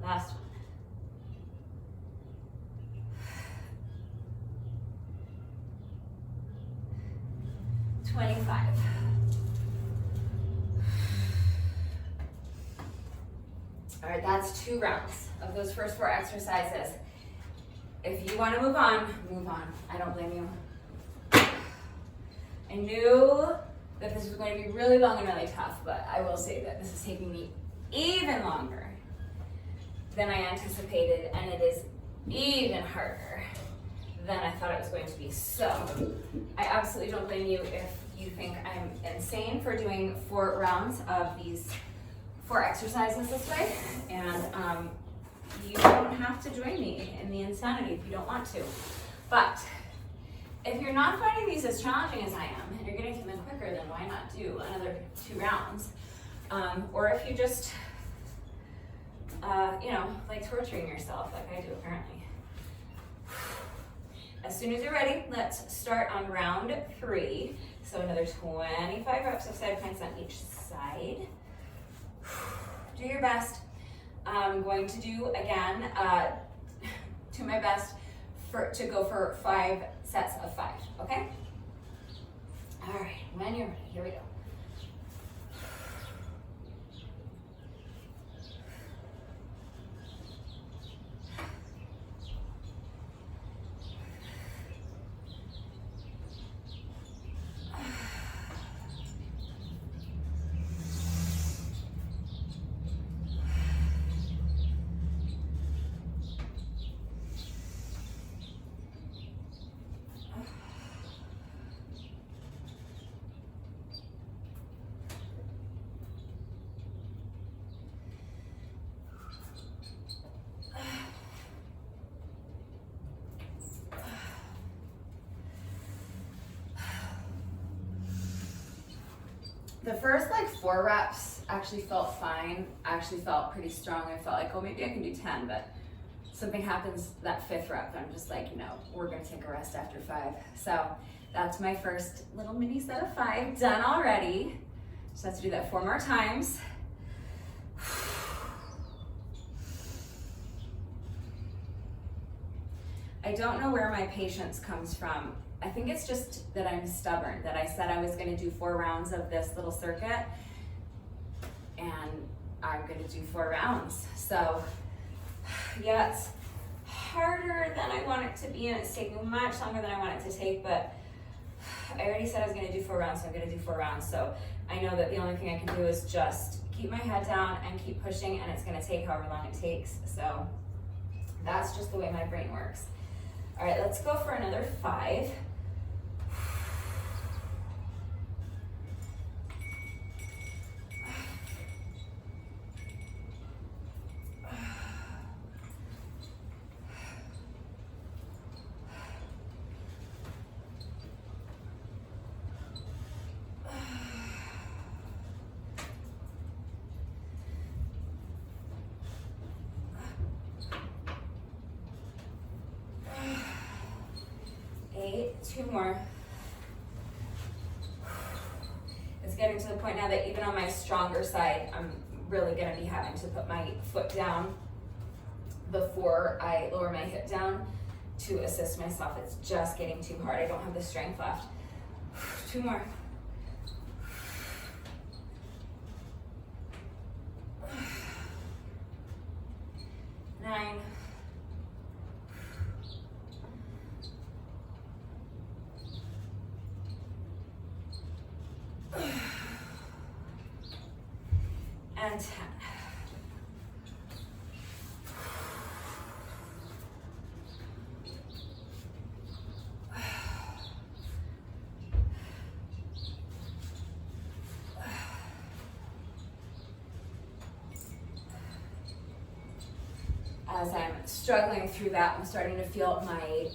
Last one. 25. All right, that's 2 rounds of those first 4 exercises. If you want to move on, move on. I don't blame you. I knew that this was going to be really long and really tough, but I will say that this is taking me even longer than I anticipated, and it is even harder than I thought it was going to be. So I absolutely don't blame you if you think I'm insane for doing 4 rounds of these 4 exercises this way, and you don't have to join me in the insanity if you don't want to. But if you're not finding these as challenging as I am, and you're getting to them quicker, then why not do another 2 rounds? Or if you just, you know, like torturing yourself like I do apparently. As soon as you're ready, let's start on round 3. So another 25 reps of side planks on each side. Do your best. I'm going to do, again, to my best to go for 5 sets of 5, okay? All right, when you're ready, here we go. The first like 4 reps actually felt fine. I actually felt pretty strong. I felt like, oh, maybe I can do 10, but something happens that 5th rep. I'm just like, no, we're gonna take a rest after 5. So that's my first little mini set of 5 done already. Just have to do that 4 more times. I don't know where my patience comes from. I think it's just that I'm stubborn, that I said I was gonna do 4 rounds of this little circuit, and I'm gonna do 4 rounds. So yeah, it's harder than I want it to be, and it's taking much longer than I want it to take, but I already said I was gonna do 4 rounds, so I'm gonna do 4 rounds. So I know that the only thing I can do is just keep my head down and keep pushing, and it's gonna take however long it takes. So that's just the way my brain works. All right, let's go for another 5. Two more. It's getting to the point now that even on my stronger side, I'm really going to be having to put my foot down before I lower my hip down to assist myself. It's just getting too hard. I don't have the strength left. 2 more. Nine. And 10. As I'm struggling through that, I'm starting to feel my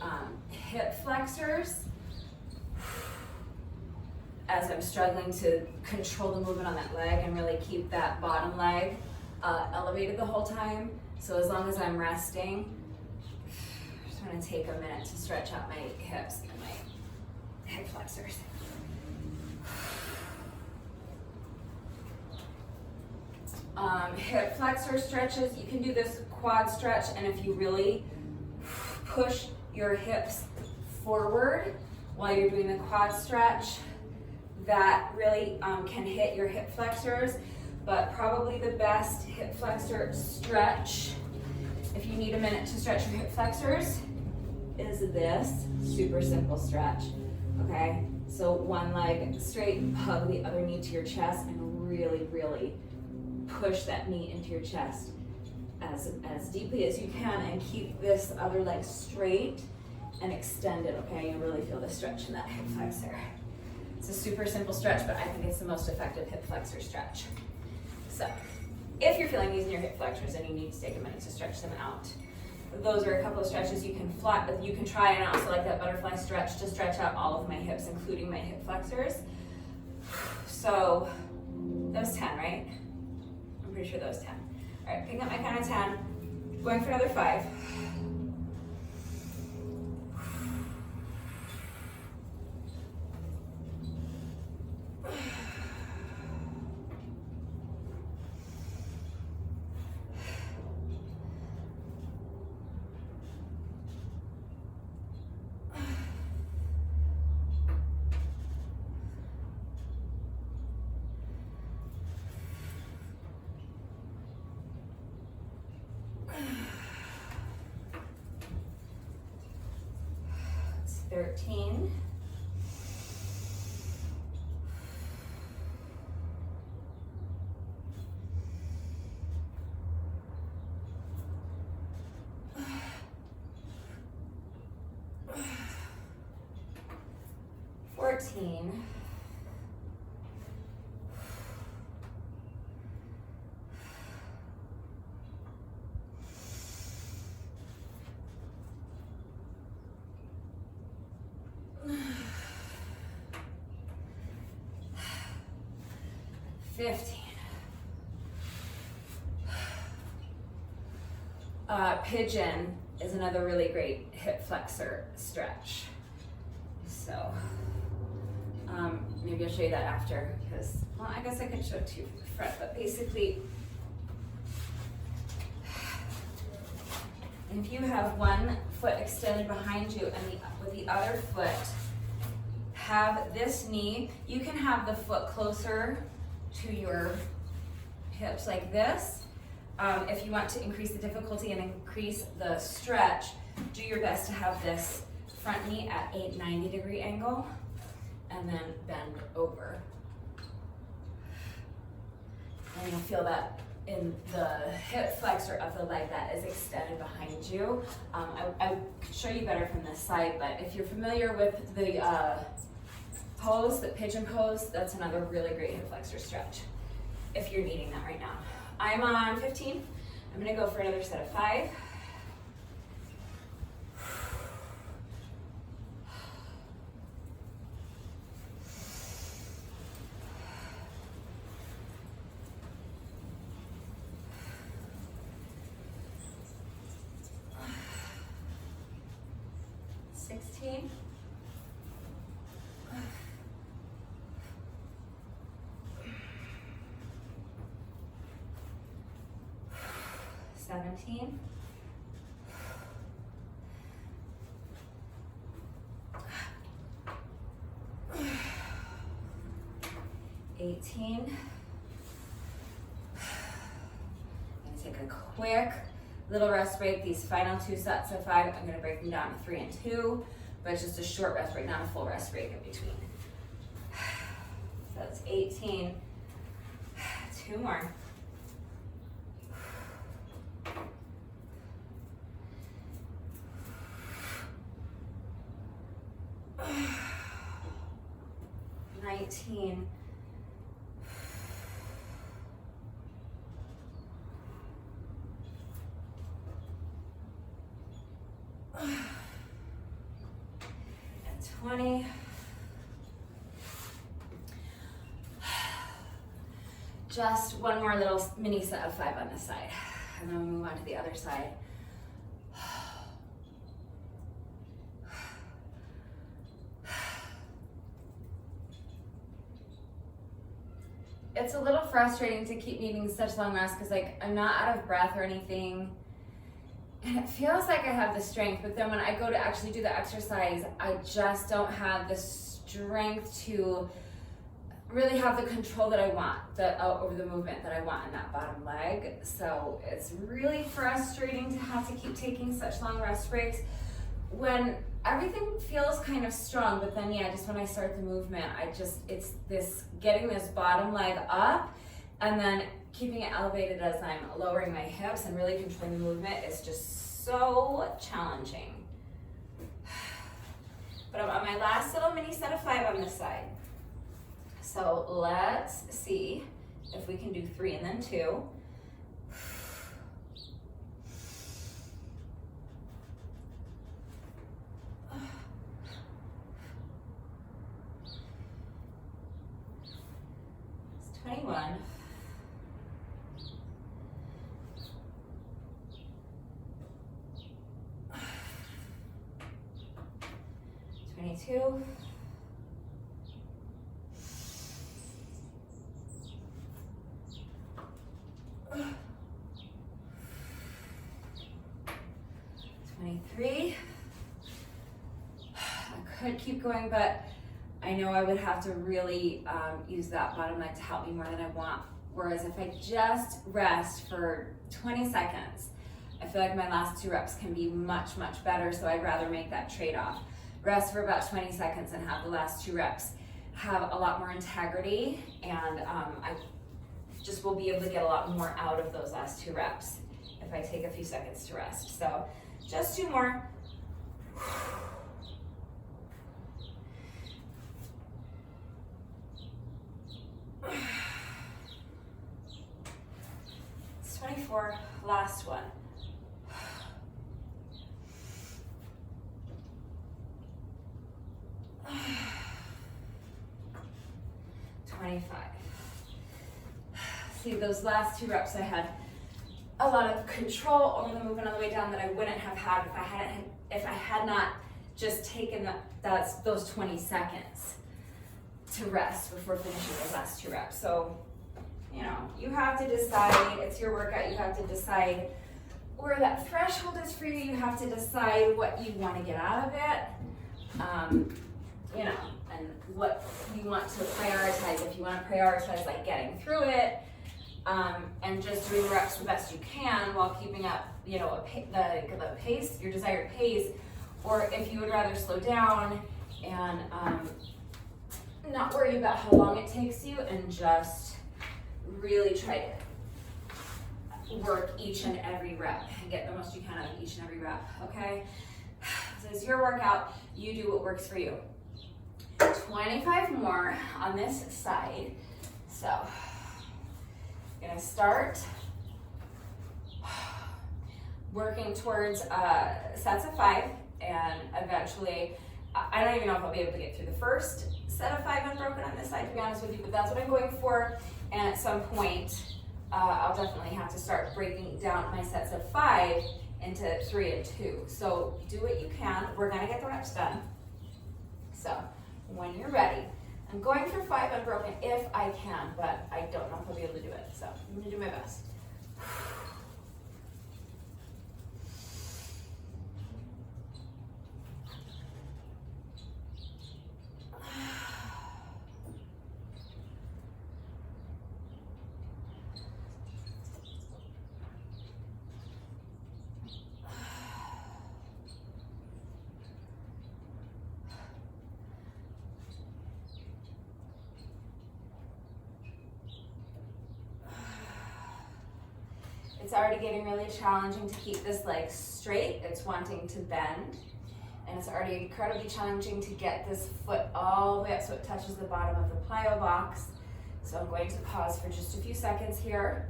hip flexors. As I'm struggling to control the movement on that leg and really keep that bottom leg elevated the whole time. So as long as I'm resting, I just want to take a minute to stretch out my hips and my hip flexors. Hip flexor stretches, you can do this quad stretch, and if you really push your hips forward while you're doing the quad stretch, that really can hit your hip flexors. But probably the best hip flexor stretch, if you need a minute to stretch your hip flexors, is this super simple stretch, okay? So one leg straight, hug the other knee to your chest, and really, really push that knee into your chest. as deeply as you can and keep this other leg straight and extend it, okay? You really feel the stretch in that hip flexor. It's a super simple stretch, but I think it's the most effective hip flexor stretch. So, if you're feeling these in your hip flexors and you need to take a minute to stretch them out, those are a couple of stretches you can try, and I also like that butterfly stretch to stretch out all of my hips, including my hip flexors. So, that was 10, right? I'm pretty sure that was 10. All right, picking up my count of 10, going for another 5. It's 13. 14. 15. Pigeon is another really great hip flexor stretch. So maybe I'll show you that after, because, well, I guess I could show it to you from the front, but basically, if you have one foot extended behind you and with the other foot have this knee, you can have the foot closer to your hips like this. If you want to increase the difficulty and increase the stretch, do your best to have this front knee at a 90-degree angle and then bend over. And you'll feel that in the hip flexor of the leg that is extended behind you. I could show you better from this side, but if you're familiar with the pose, the pigeon pose, that's another really great hip flexor stretch if you're needing that right now. I'm on 15. I'm gonna go for another set of 5. Seventeen. 18. I'm gonna take a quick little rest break. These final 2 sets of 5, I'm gonna break them down to 3 and 2, but it's just a short rest break, not a full rest break in between. So that's 18. 2 more. And 20. Just one more little mini set of 5 on this side, and then we'll move on to the other side. It's a little frustrating to keep needing such long rests because, like, I'm not out of breath or anything, and it feels like I have the strength, but then when I go to actually do the exercise, I just don't have the strength to really have the control that I want, over the movement that I want in that bottom leg. So it's really frustrating to have to keep taking such long rest breaks when everything feels kind of strong, but then just when I start the movement, it's this getting this bottom leg up and then keeping it elevated as I'm lowering my hips and really controlling the movement is just so challenging. But I'm on my last little mini set of 5 on this side. So let's see if we can do 3 and then 2. It's 21. 22. 23. I could keep going, but I know I would have to really use that bottom leg to help me more than I want. Whereas if I just rest for 20 seconds, I feel like my last 2 reps can be much, much better. So I'd rather make that trade-off. Rest for about 20 seconds and have the last 2 reps have a lot more integrity, and I just will be able to get a lot more out of those last 2 reps if I take a few seconds to rest. So just 2 more. It's 24, last one. 25. See, those last 2 reps I had a lot of control over the movement on the way down that I wouldn't have had if I had not just taken those 20 seconds to rest before finishing those last 2 reps. So, you know, you have to decide, it's your workout, you have to decide where that threshold is for you. You have to decide what you want to get out of it. You know, and what you want to prioritize. If you want to prioritize like getting through it, and just doing the reps the best you can while keeping up, you know, the pace, your desired pace, or if you would rather slow down and not worry about how long it takes you and just really try to work each and every rep and get the most you can out of each and every rep, okay? So it's your workout, you do what works for you. 25 more on this side. So I'm gonna start working towards sets of 5, and eventually, I don't even know if I'll be able to get through the first set of 5 unbroken on this side, to be honest with you, but that's what I'm going for. And at some point, I'll definitely have to start breaking down my sets of 5 into 3 and 2. So do what you can. We're gonna get the reps done. So when you're ready, I'm going for 5 unbroken if I can, but I don't know if I'll be able to do it. So I'm gonna do my best. It's already getting really challenging to keep this leg straight. It's wanting to bend. And it's already incredibly challenging to get this foot all the way up so it touches the bottom of the plyo box. So I'm going to pause for just a few seconds here.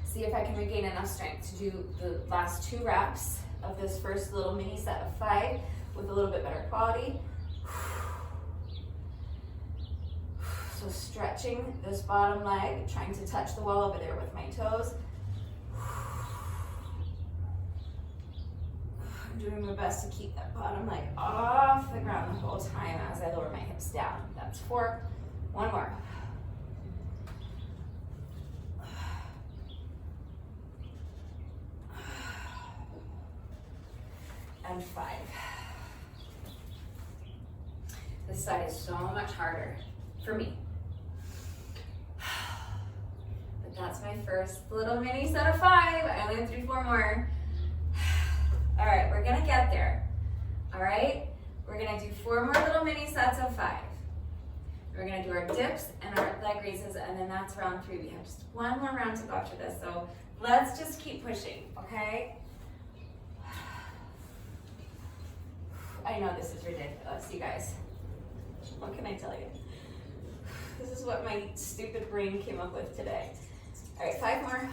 See if I can regain enough strength to do the last 2 reps of this first little mini set of 5 with a little bit better quality. So stretching this bottom leg, trying to touch the wall over there with my toes. I'm doing my best to keep that bottom leg off the ground the whole time as I lower my hips down. That's 4. 1 more. And 5. This side is so much harder for me. But that's my first little mini set of 5. I only have to do 4 more. All right, we're gonna get there. All right, we're gonna do 4 more little mini sets of 5. We're gonna do our dips and our leg raises, and then that's round 3. We have just one more round to go after this, so let's just keep pushing, okay? I know this is ridiculous, you guys. What can I tell you? This is what my stupid brain came up with today. All right, 5 more.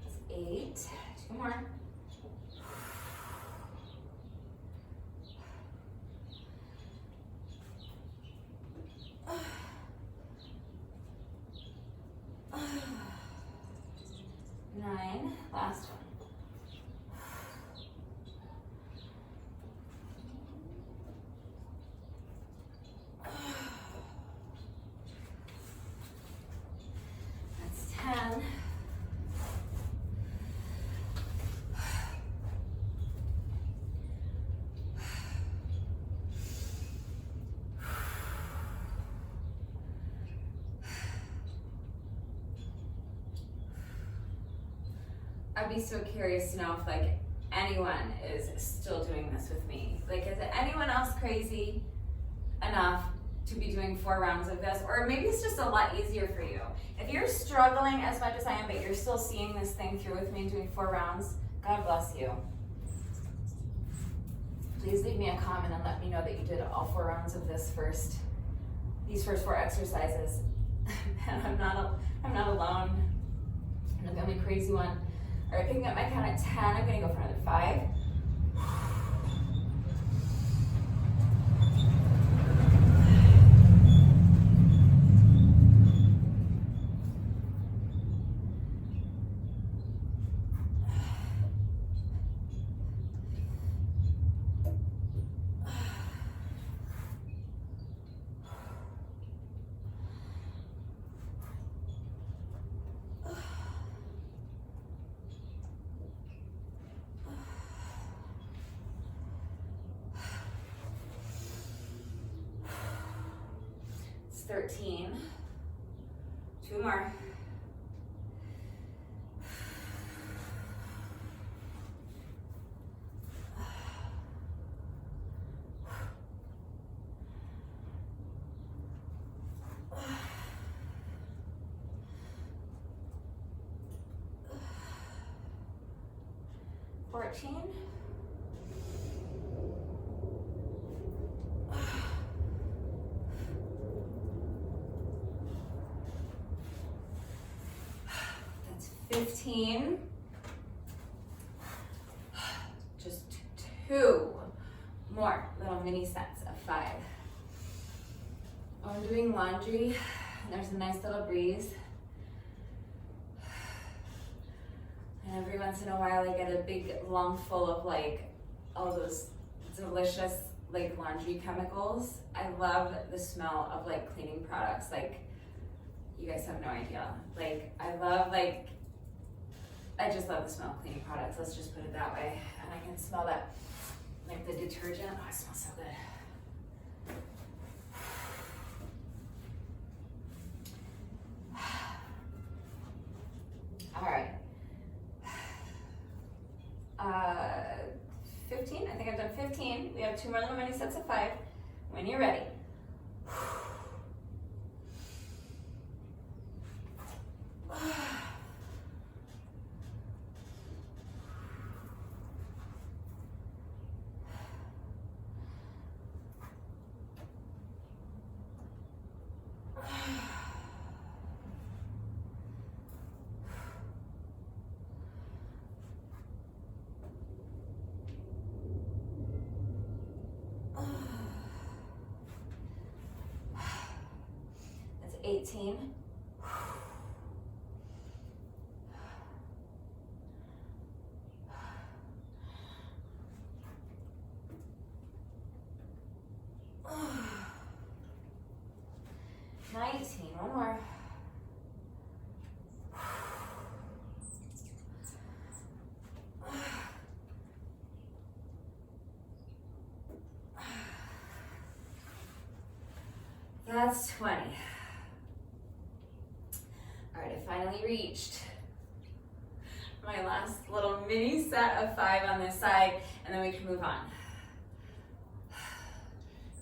That's 8. 2 more. Nine. Last one. That's 10. I'd be so curious to know if like anyone is still doing this with me. Like, is anyone else crazy enough to be doing 4 rounds of this? Or maybe it's just a lot easier for you. If you're struggling as much as I am, but you're still seeing this thing through with me and doing 4 rounds, God bless you. Please leave me a comment and let me know that you did all 4 rounds of these first 4 exercises. And I'm not alone. I'm not the only crazy one. All right, picking up my count at 10, I'm gonna go for another 5. It's 13. 2 more. $14. That's 15. Just 2 more little mini sets of 5. I'm doing laundry. There's a nice little breeze. And every once in a while I get a big lung full of like all those delicious like laundry chemicals. I love the smell of like cleaning products. Like, you guys have no idea. Like, I just love the smell of cleaning products. Let's just put it that way. And I can smell that, like the detergent. Oh, it smells so good. All right. 15, I think I've done 15. We have 2 more little mini sets of 5. When you're ready. That's 18. 19, one more. That's 20. All right, I finally reached my last little mini set of 5 on this side, and then we can move on.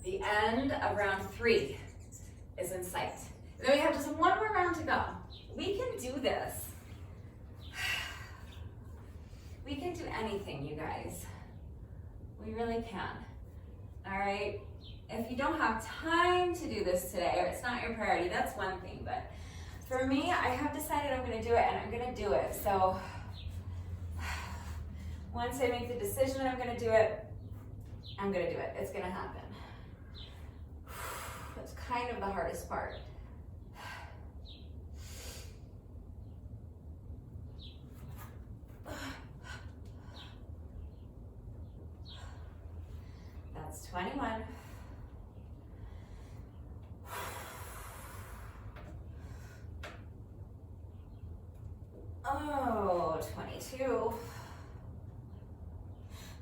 The end of round 3 is in sight. Then we have just one more round to go. We can do this. We can do anything, you guys. We really can. All right? If you don't have time to do this today, or it's not your priority, that's one thing. But for me, I have decided I'm going to do it, and I'm going to do it. So once I make the decision I'm going to do it, I'm going to do it. It's going to happen. That's kind of the hardest part. That's 21. Oh, 22.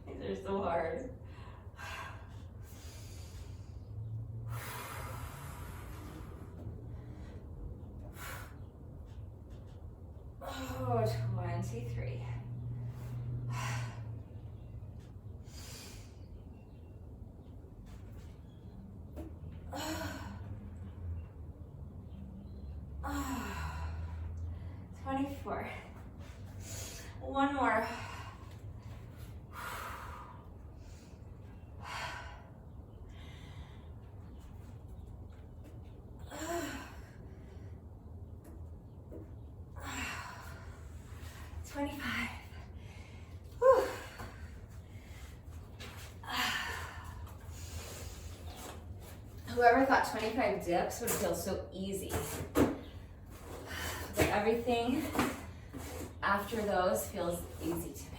These are so hard. Oh, 23. Oh, 24. One more. Whoever thought 25 dips would feel so easy. But everything after those feels easy to me.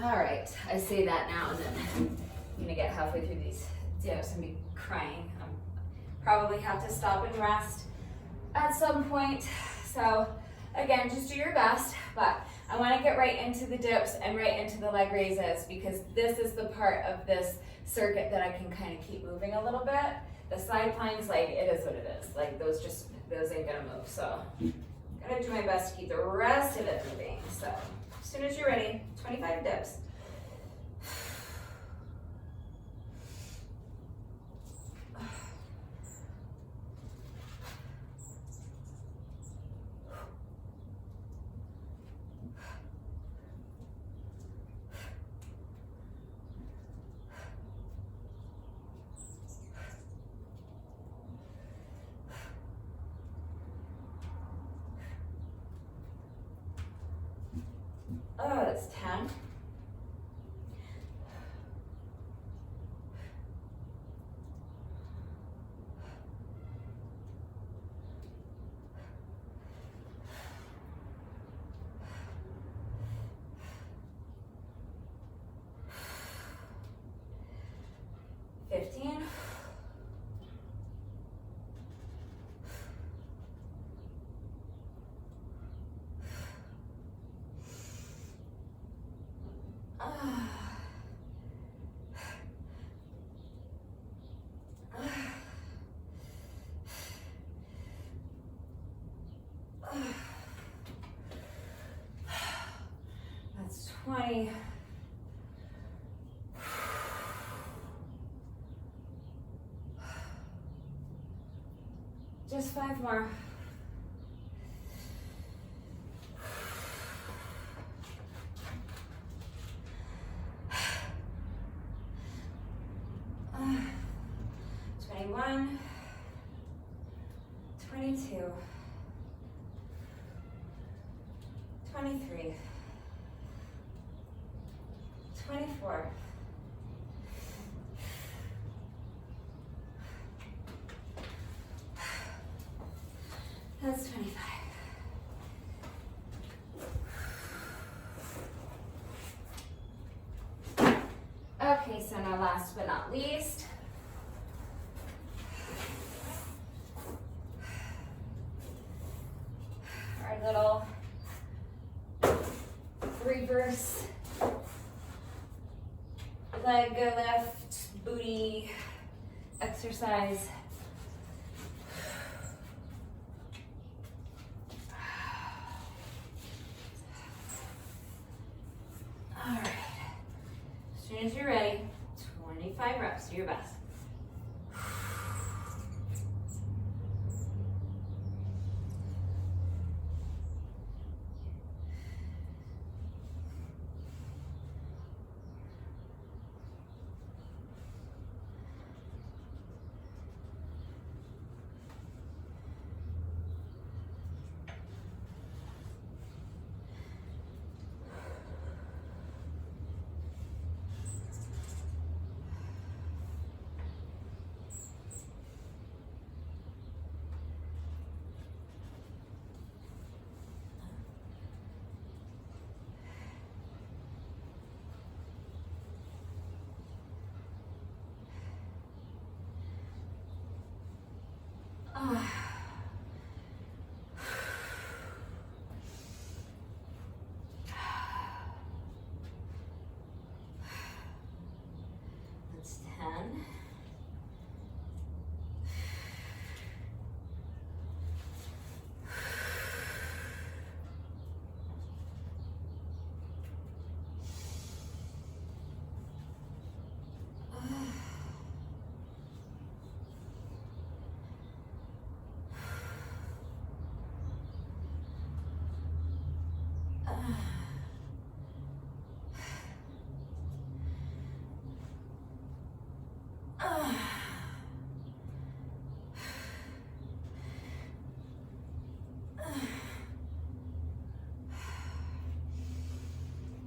All right, I say that now and then I'm gonna get halfway through these dips and be crying. Probably have to stop and rest at some point. So again, just do your best, but I want to get right into the dips and right into the leg raises because this is the part of this circuit that I can kind of keep moving a little bit. The side planks, like, it is what it is. Like, those ain't gonna move. So I'm gonna do my best to keep the rest of it moving. So as soon as you're ready, 25 dips. Oh, that's 10. That's 20. Just 5 more. One, 22, 23, 24, 25. last but not least, our little reverse leg lift booty exercise. All right, as soon as you're ready, 25 reps, do your best. That's 10.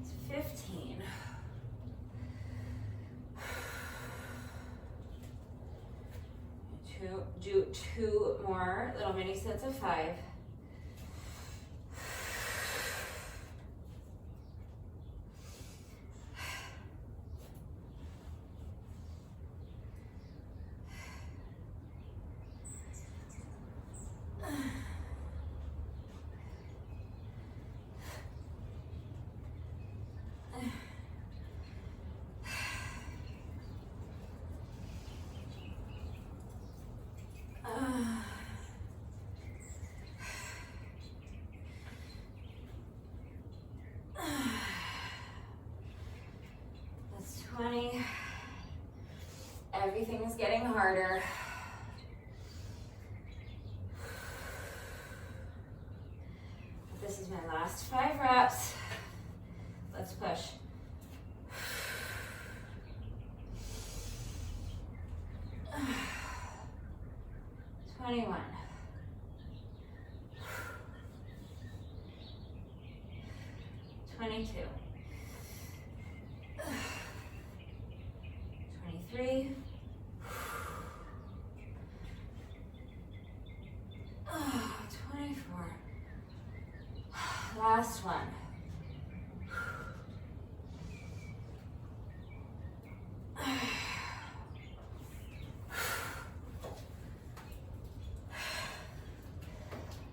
It's 15. Do two more little mini sets of 5. That's 20. Everything is getting harder. This is my last 5 reps. Let's push. 21. 22. 23. 24. Last one.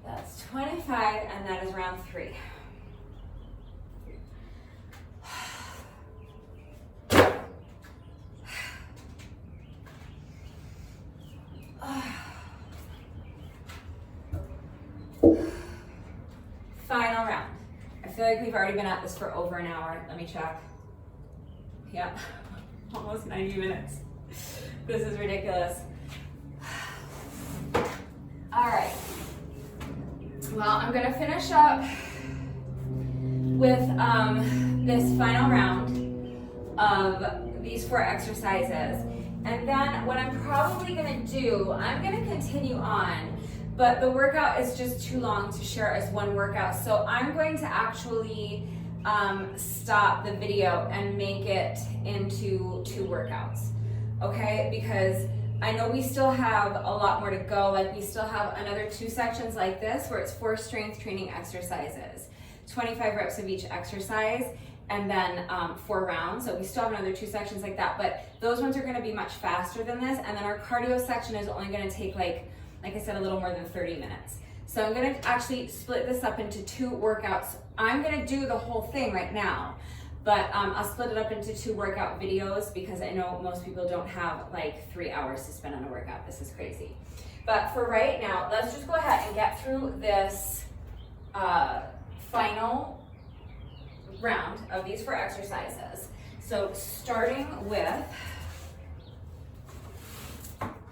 That's 25, and that is round 3. Final round. I feel like we've already been at this for over an hour. Let me check. Yep, almost 90 minutes. This is ridiculous. All right. Well, I'm gonna finish up with this final round of these 4 exercises. And then what I'm probably gonna do, I'm gonna continue on, but the workout is just too long to share as one workout. So I'm going to actually stop the video and make it into 2 workouts, okay? Because I know we still have a lot more to go. Like we still have another 2 sections like this where it's 4 strength training exercises, 25 reps of each exercise. and then 4 rounds. So we still have another 2 sections like that, but those ones are gonna be much faster than this. And then our cardio section is only gonna take like I said, a little more than 30 minutes. So I'm gonna actually split this up into 2 workouts. I'm gonna do the whole thing right now, but I'll split it up into 2 workout videos because I know most people don't have like 3 hours to spend on a workout. This is crazy. But for right now, let's just go ahead and get through this final round of these 4 exercises. So starting with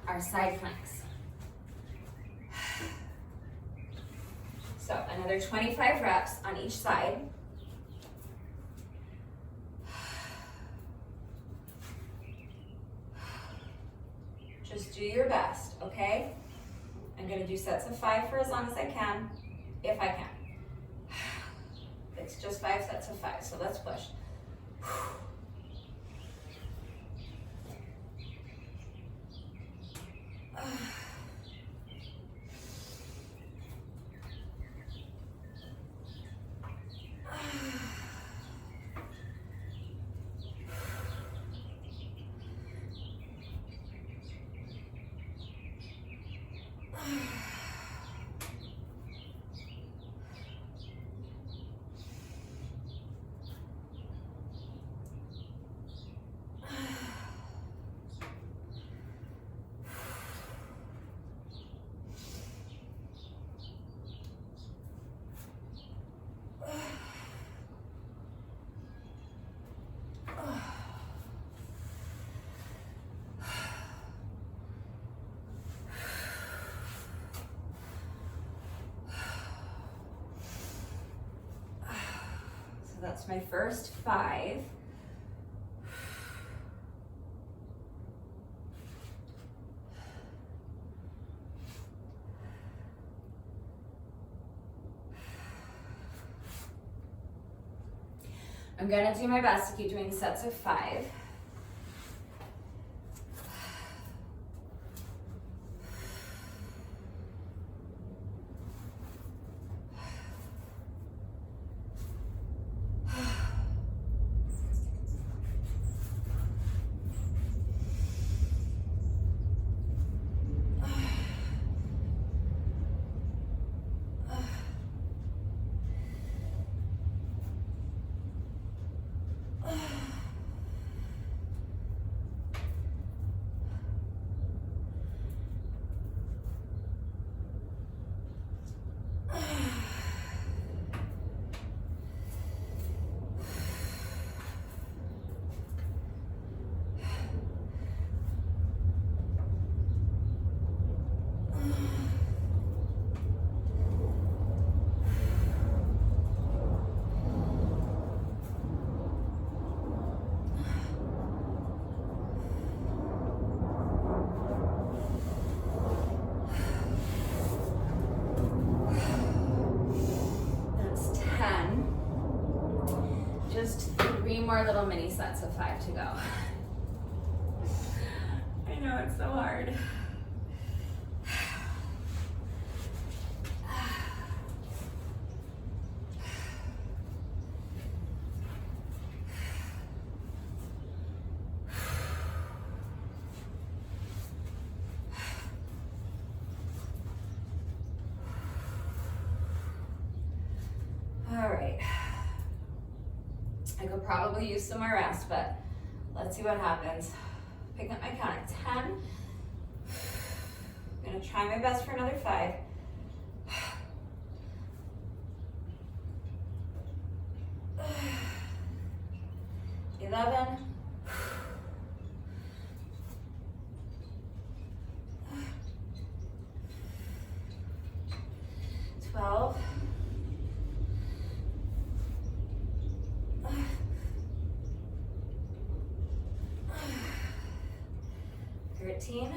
our side planks. So another 25 reps on each side. Just do your best, okay? I'm gonna do sets of 5 for as long as I can, if I can. It's just 5 sets of 5, so let's push. That's my first 5. I'm gonna do my best to keep doing sets of 5. Just 3 more little mini sets of 5 to go. I know, it's so hard. All right. I could probably use some more rest, but let's see what happens. Pick up my count at 10. I'm gonna try my best for another 5. 11. 12. 13.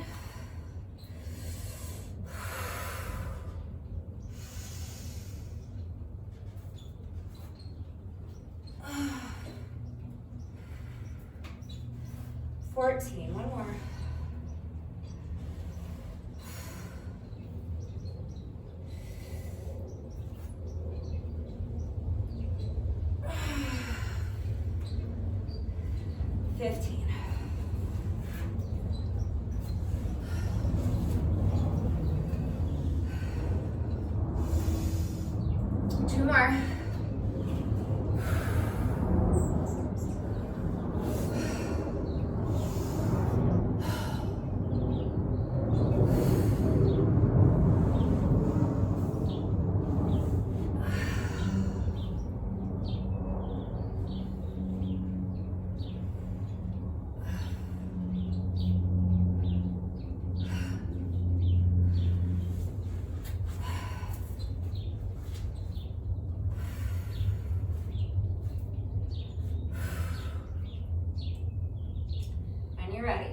14. One more. 15. 15. Two more. You're ready.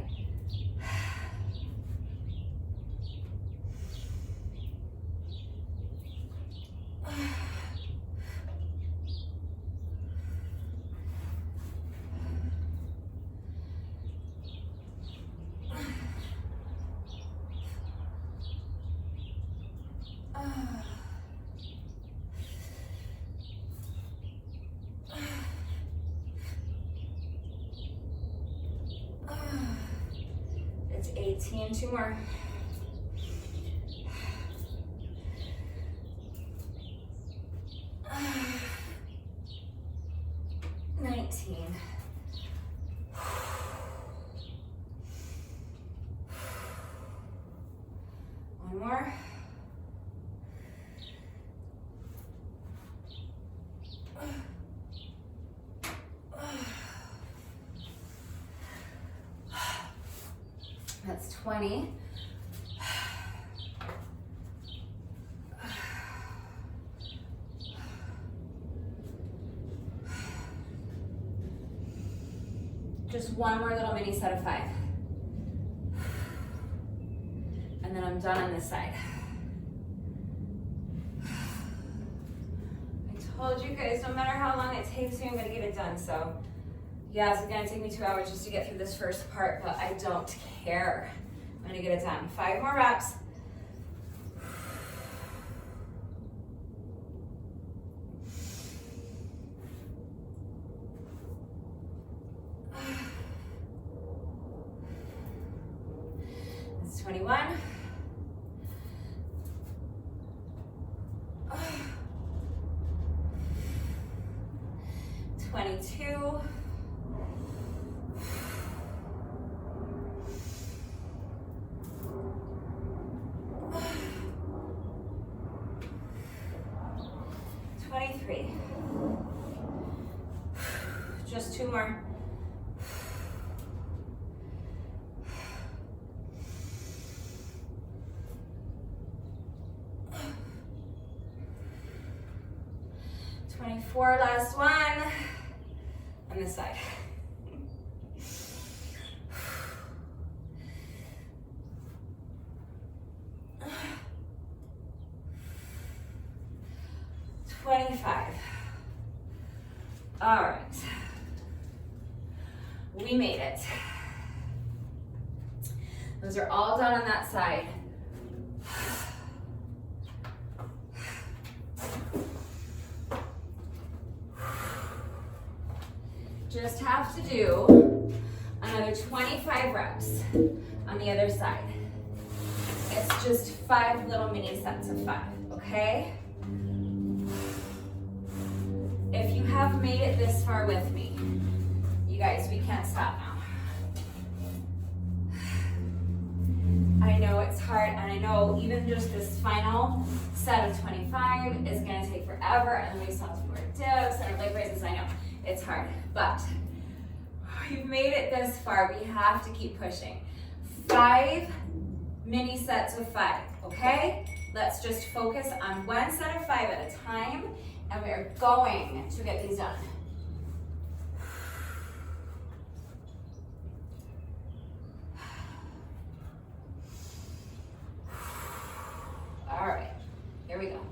It's 18, two more. One more. That's 20. Just one more little mini set of 5. And then I'm done on this side. I told you guys, no matter how long it takes me, I'm gonna get it done. So yeah, it's gonna take me 2 hours just to get through this first part, but I don't care. I'm gonna get it done. 5 more reps. That's 21. 22. 23. Just 2 more. 24, last one. On this side. All right, we made it. Those are all done on that side. Just have to do another 25 reps on the other side. It's just 5 little mini sets of 5, okay? If you have made it this far with me, you guys, we can't stop now. I know it's hard, and I know even just this final set of 25 is gonna take forever, and then we still have 2 more dips and leg raises. I know it's hard, but we've made it this far. We have to keep pushing. 5 mini sets of 5, okay? Let's just focus on 1 set of 5 at a time, and we are going to get these done. All right, here we go.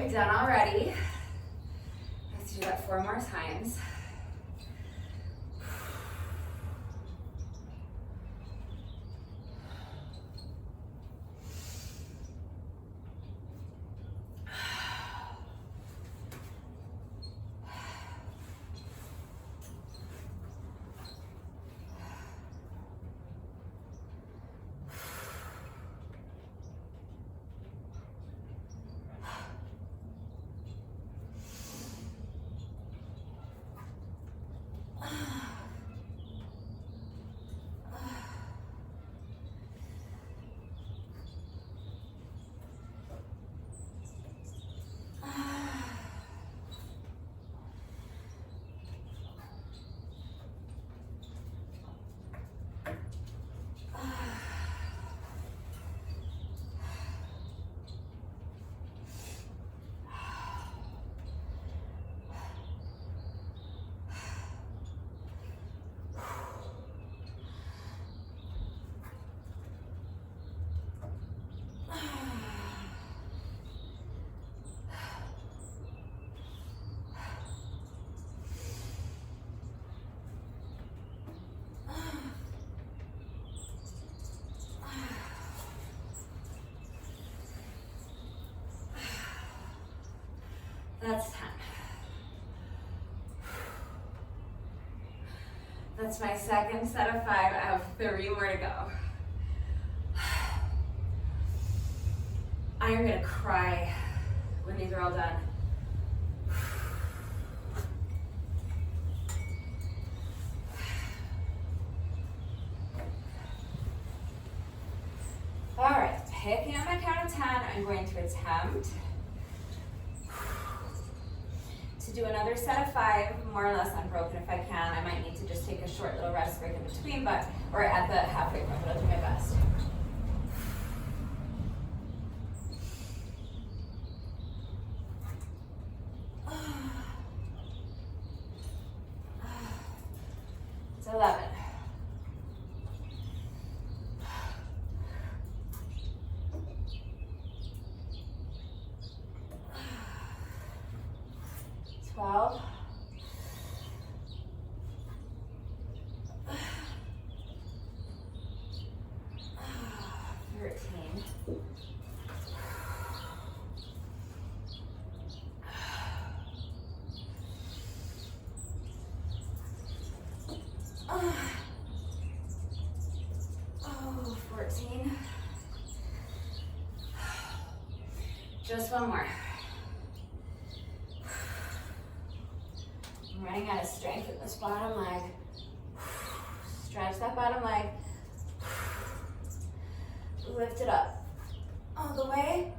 halfway done already. Let's do that 4 more times. That's 10. That's my second set of 5. I have 3 more to go. I am gonna cry when these are all done. All right, picking up my count of 10, I'm going to attempt to do another set of 5, more or less unbroken if I can. I might need to just take a short little rest break in between, or at the halfway point, but I'll do my best. It's 11. Twelve. 13. 14. Just one more. I'm running out of strength at this bottom leg. Stretch that bottom leg. Lift it up all the way.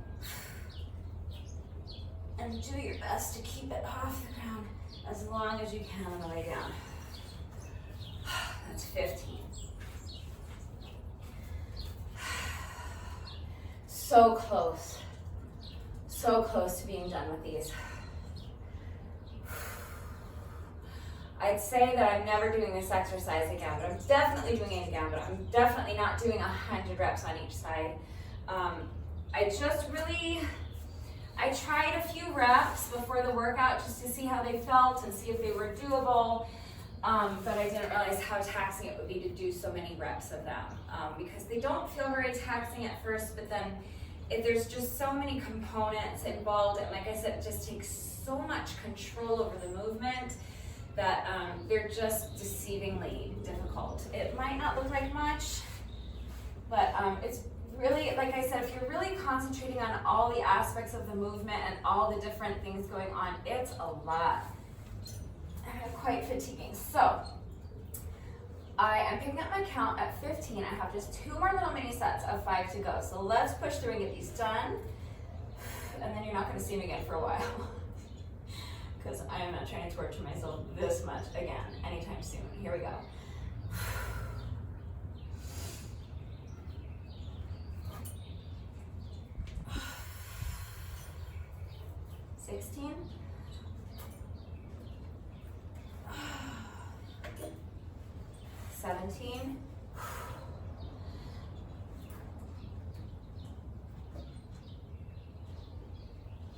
And do your best to keep it off the ground as long as you can on the way down. That's 15. So close. So close to being done with these. I'd say that I'm never doing this exercise again, but I'm definitely doing it again, but I'm definitely not doing 100 reps on each side. I tried a few reps before the workout just to see how they felt and see if they were doable, but I didn't realize how taxing it would be to do so many reps of them, because they don't feel very taxing at first, but then there's just so many components involved, and like I said, it just takes so much control over the movement that they're just deceivingly difficult. It might not look like much, but it's really, like I said, if you're really concentrating on all the aspects of the movement and all the different things going on, it's a lot and quite fatiguing. So I am picking up my count at 15. I have just 2 more little mini sets of 5 to go. So let's push through and get these done, and then you're not going to see me again for a while. Because I am not trying to torture myself this much again anytime soon. Here we go. 16. 17.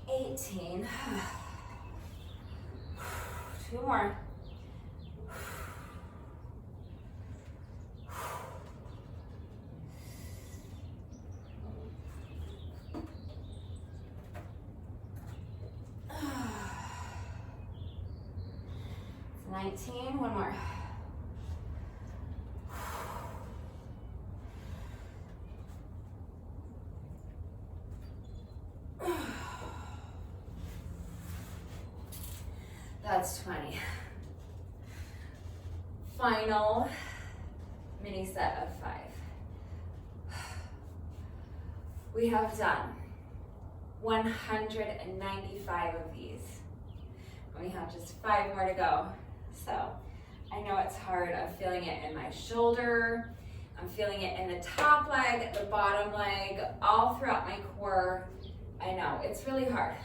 18. 18. 2 more. It's 19, 1 more. That's 20. Final mini set of 5. We have done 195 of these. And we have just 5 more to go. So I know it's hard. I'm feeling it in my shoulder. I'm feeling it in the top leg, the bottom leg, all throughout my core. I know, it's really hard.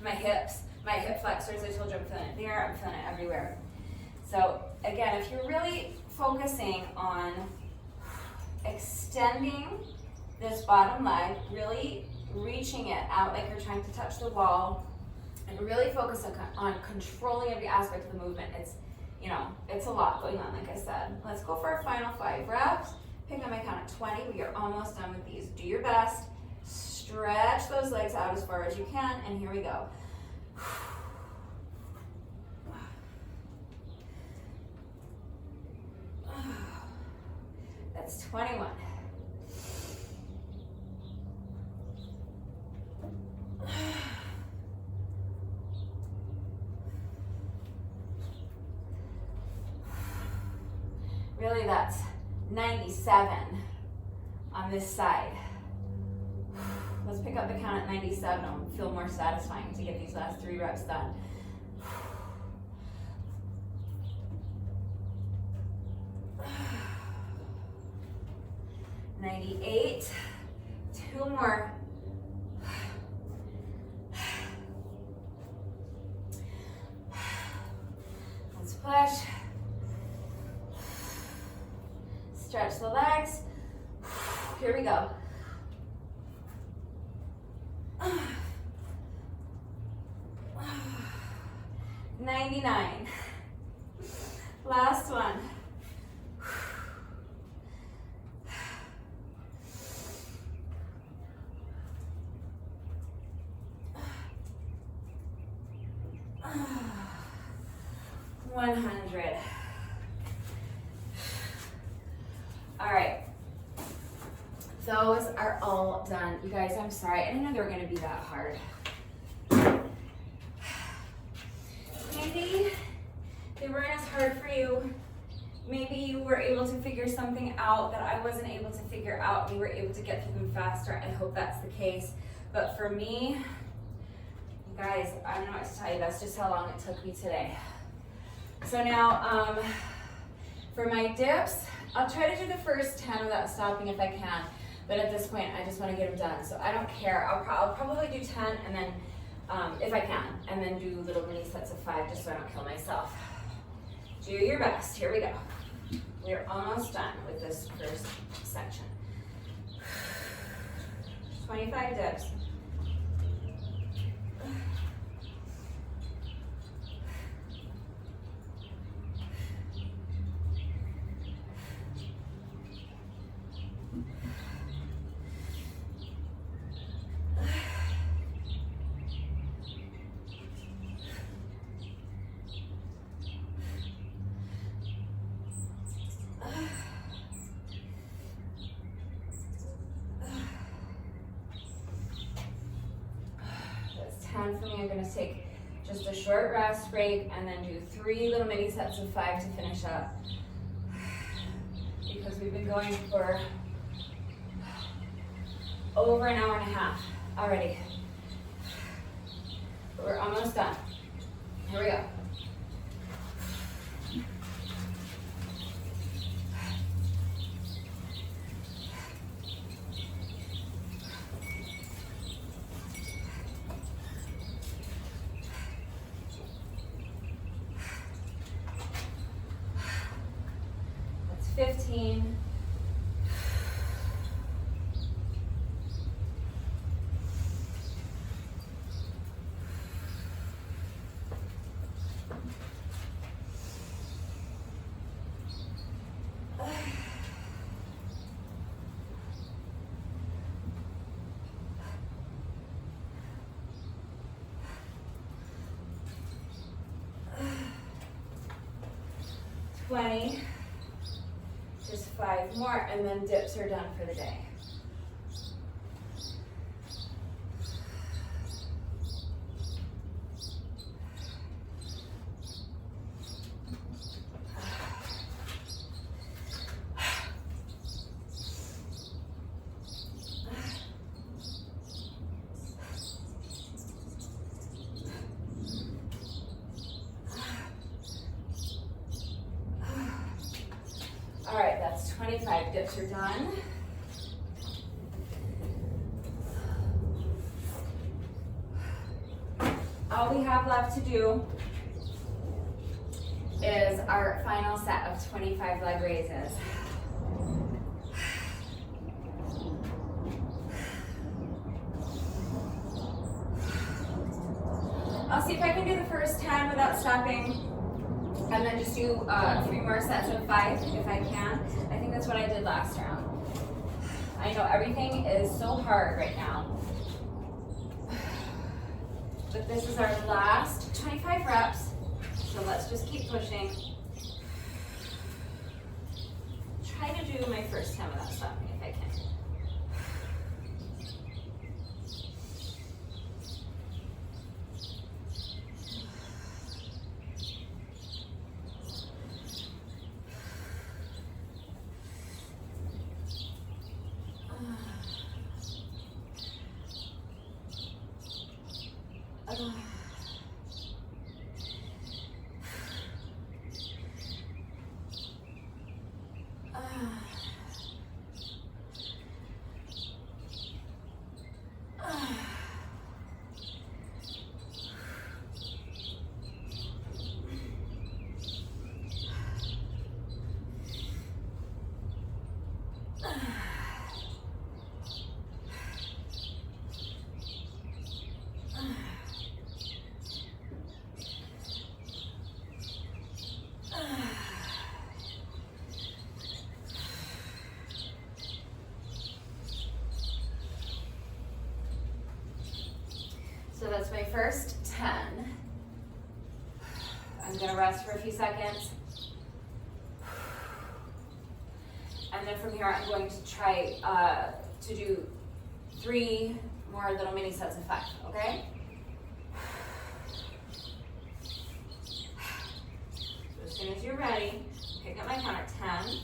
My hips, my hip flexors, I told you I'm feeling it there, I'm feeling it everywhere. So again, if you're really focusing on extending this bottom leg, really reaching it out like you're trying to touch the wall, and really focus on controlling every aspect of the movement. It's, you know, it's a lot going on, like I said. Let's go for our final 5 reps. Pick up my count at 20. We are almost done with these. Do your best. Stretch those legs out as far as you can, and here we go. That's 21. Really, that's 97 on this side. Let's pick up the count at 97. It'll feel more satisfying to get these last 3 reps done. 98. 2 more. Let's push. Stretch the legs. Here we go. 99. Last one. $100. All right. Those are all done. You guys, I'm sorry. I didn't know they were going to be that hard. Maybe they weren't as hard for you. Maybe you were able to figure something out that I wasn't able to figure out. You were able to get through them faster. I hope that's the case. But for me, you guys, I don't know what to tell you. That's just how long it took me today. So now, for my dips, I'll try to do the first 10 without stopping if I can. But at this point, I just want to get them done. So I don't care. I'll probably do 10 and then, if I can, and then do little mini sets of 5 just so I don't kill myself. Do your best. Here we go. We're almost done with this first section. 25 dips. For me, I'm going to take just a short rest break and then do 3 little mini sets of 5 to finish up, because we've been going for over an hour and a half already. But we're almost done. Here we go. That's 15. 20. Just 5 more, and then dips are done for the day. All right, that's 25 dips are done. All we have left to do is our final set of 25 leg raises. I'll see if I can do the first 10 without stopping. And then just do 3 more sets of 5 if I can. I think that's what I did last round. I know everything is so hard right now. But this is our last 25 reps. So let's just keep pushing. Try to do my first 10 without stopping if I can. So that's my first 10. I'm gonna rest for a few seconds. And then from here, I'm going to try to do 3 more little mini sets of 5, okay? So as soon as you're ready, pick up my counter, 10.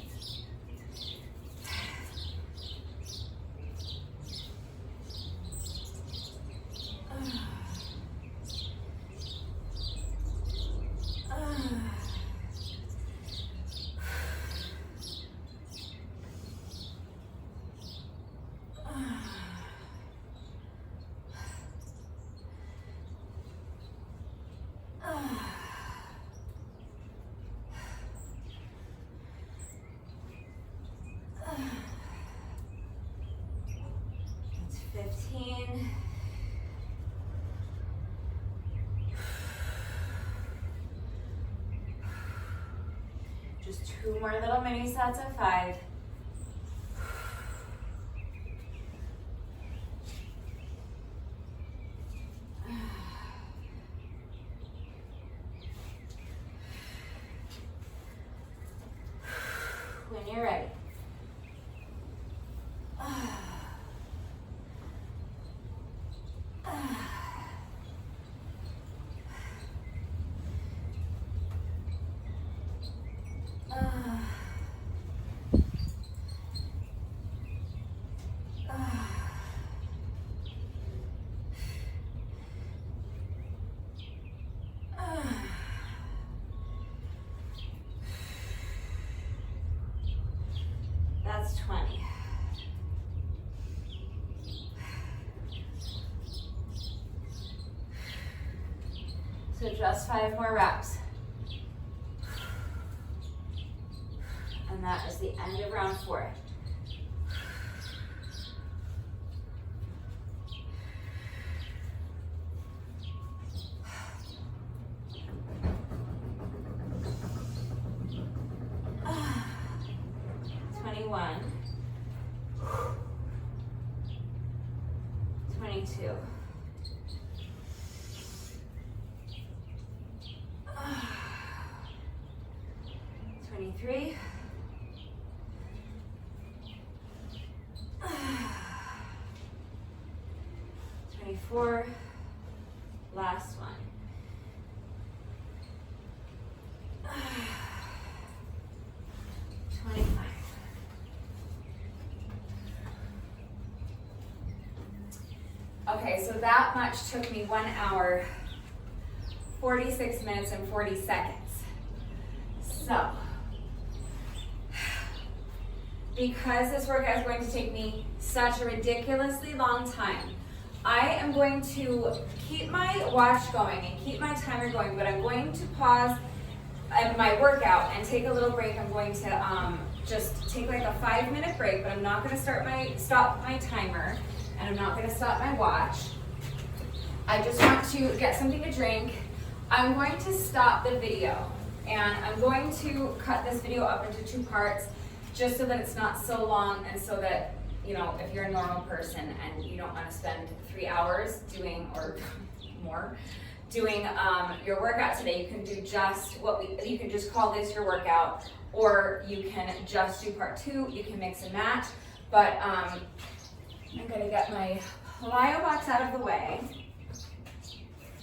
That's 15. Just 2 more little mini sets of 5. When you're ready. That's 20. So just 5 more reps. And that is the end of round 4. One, 22, 23, 23. 24. Last one. 25. Okay, so that much took me 1 hour, 46 minutes, and 40 seconds. So, because this workout is going to take me such a ridiculously long time, I am going to keep my watch going and keep my timer going, but I'm going to pause my workout and take a little break. I'm going to just take like a 5-minute break, but I'm not going to stop my timer, and I'm not going to stop my watch. I just want to get something to drink. I'm going to stop the video, and I'm going to cut this video up into 2 parts, just so that it's not so long, and so that, you know, if you're a normal person and you don't want to spend 3 hours doing, or more, doing your workout today, you can do just you can just call this your workout, or you can just do part 2. You can mix and match, but I'm gonna get my plyo box out of the way,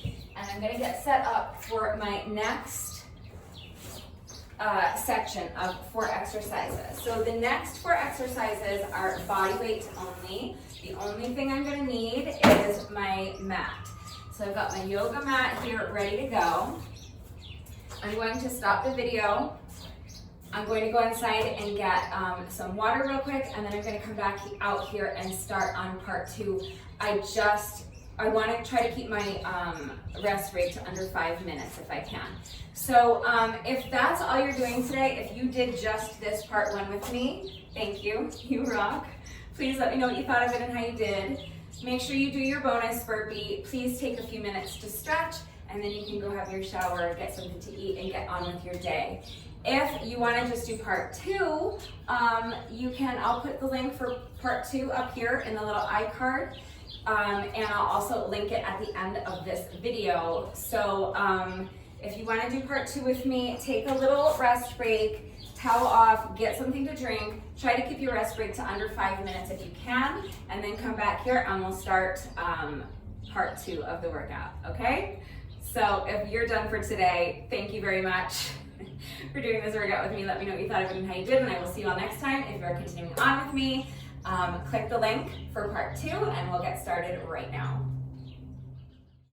and I'm gonna get set up for my next section of 4 exercises. So the next 4 exercises are body weight only. The only thing I'm gonna need is my mat. So I've got my yoga mat here ready to go. I'm going to stop the video. I'm going to go inside and get some water real quick, and then I'm going to come back out here and start on part 2. I want to try to keep my rest rate to under 5 minutes if I can. So if that's all you're doing today, if you did just this part 1 with me, thank you, you rock. Please let me know what you thought of it and how you did. Make sure you do your bonus burpee. Please take a few minutes to stretch, and then you can go have your shower, get something to eat, and get on with your day. If you want to just do part 2, I'll put the link for part 2 up here in the little iCard, and I'll also link it at the end of this video. So if you want to do part 2 with me, take a little rest break, towel off, get something to drink, try to keep your rest break to under 5 minutes if you can, and then come back here and we'll start part 2 of the workout, okay? So if you're done for today, thank you very much for doing this workout with me. Let me know what you thought of it and how you did, and I will see you all next time. If you're continuing on with me, click the link for part 2, and we'll get started right now.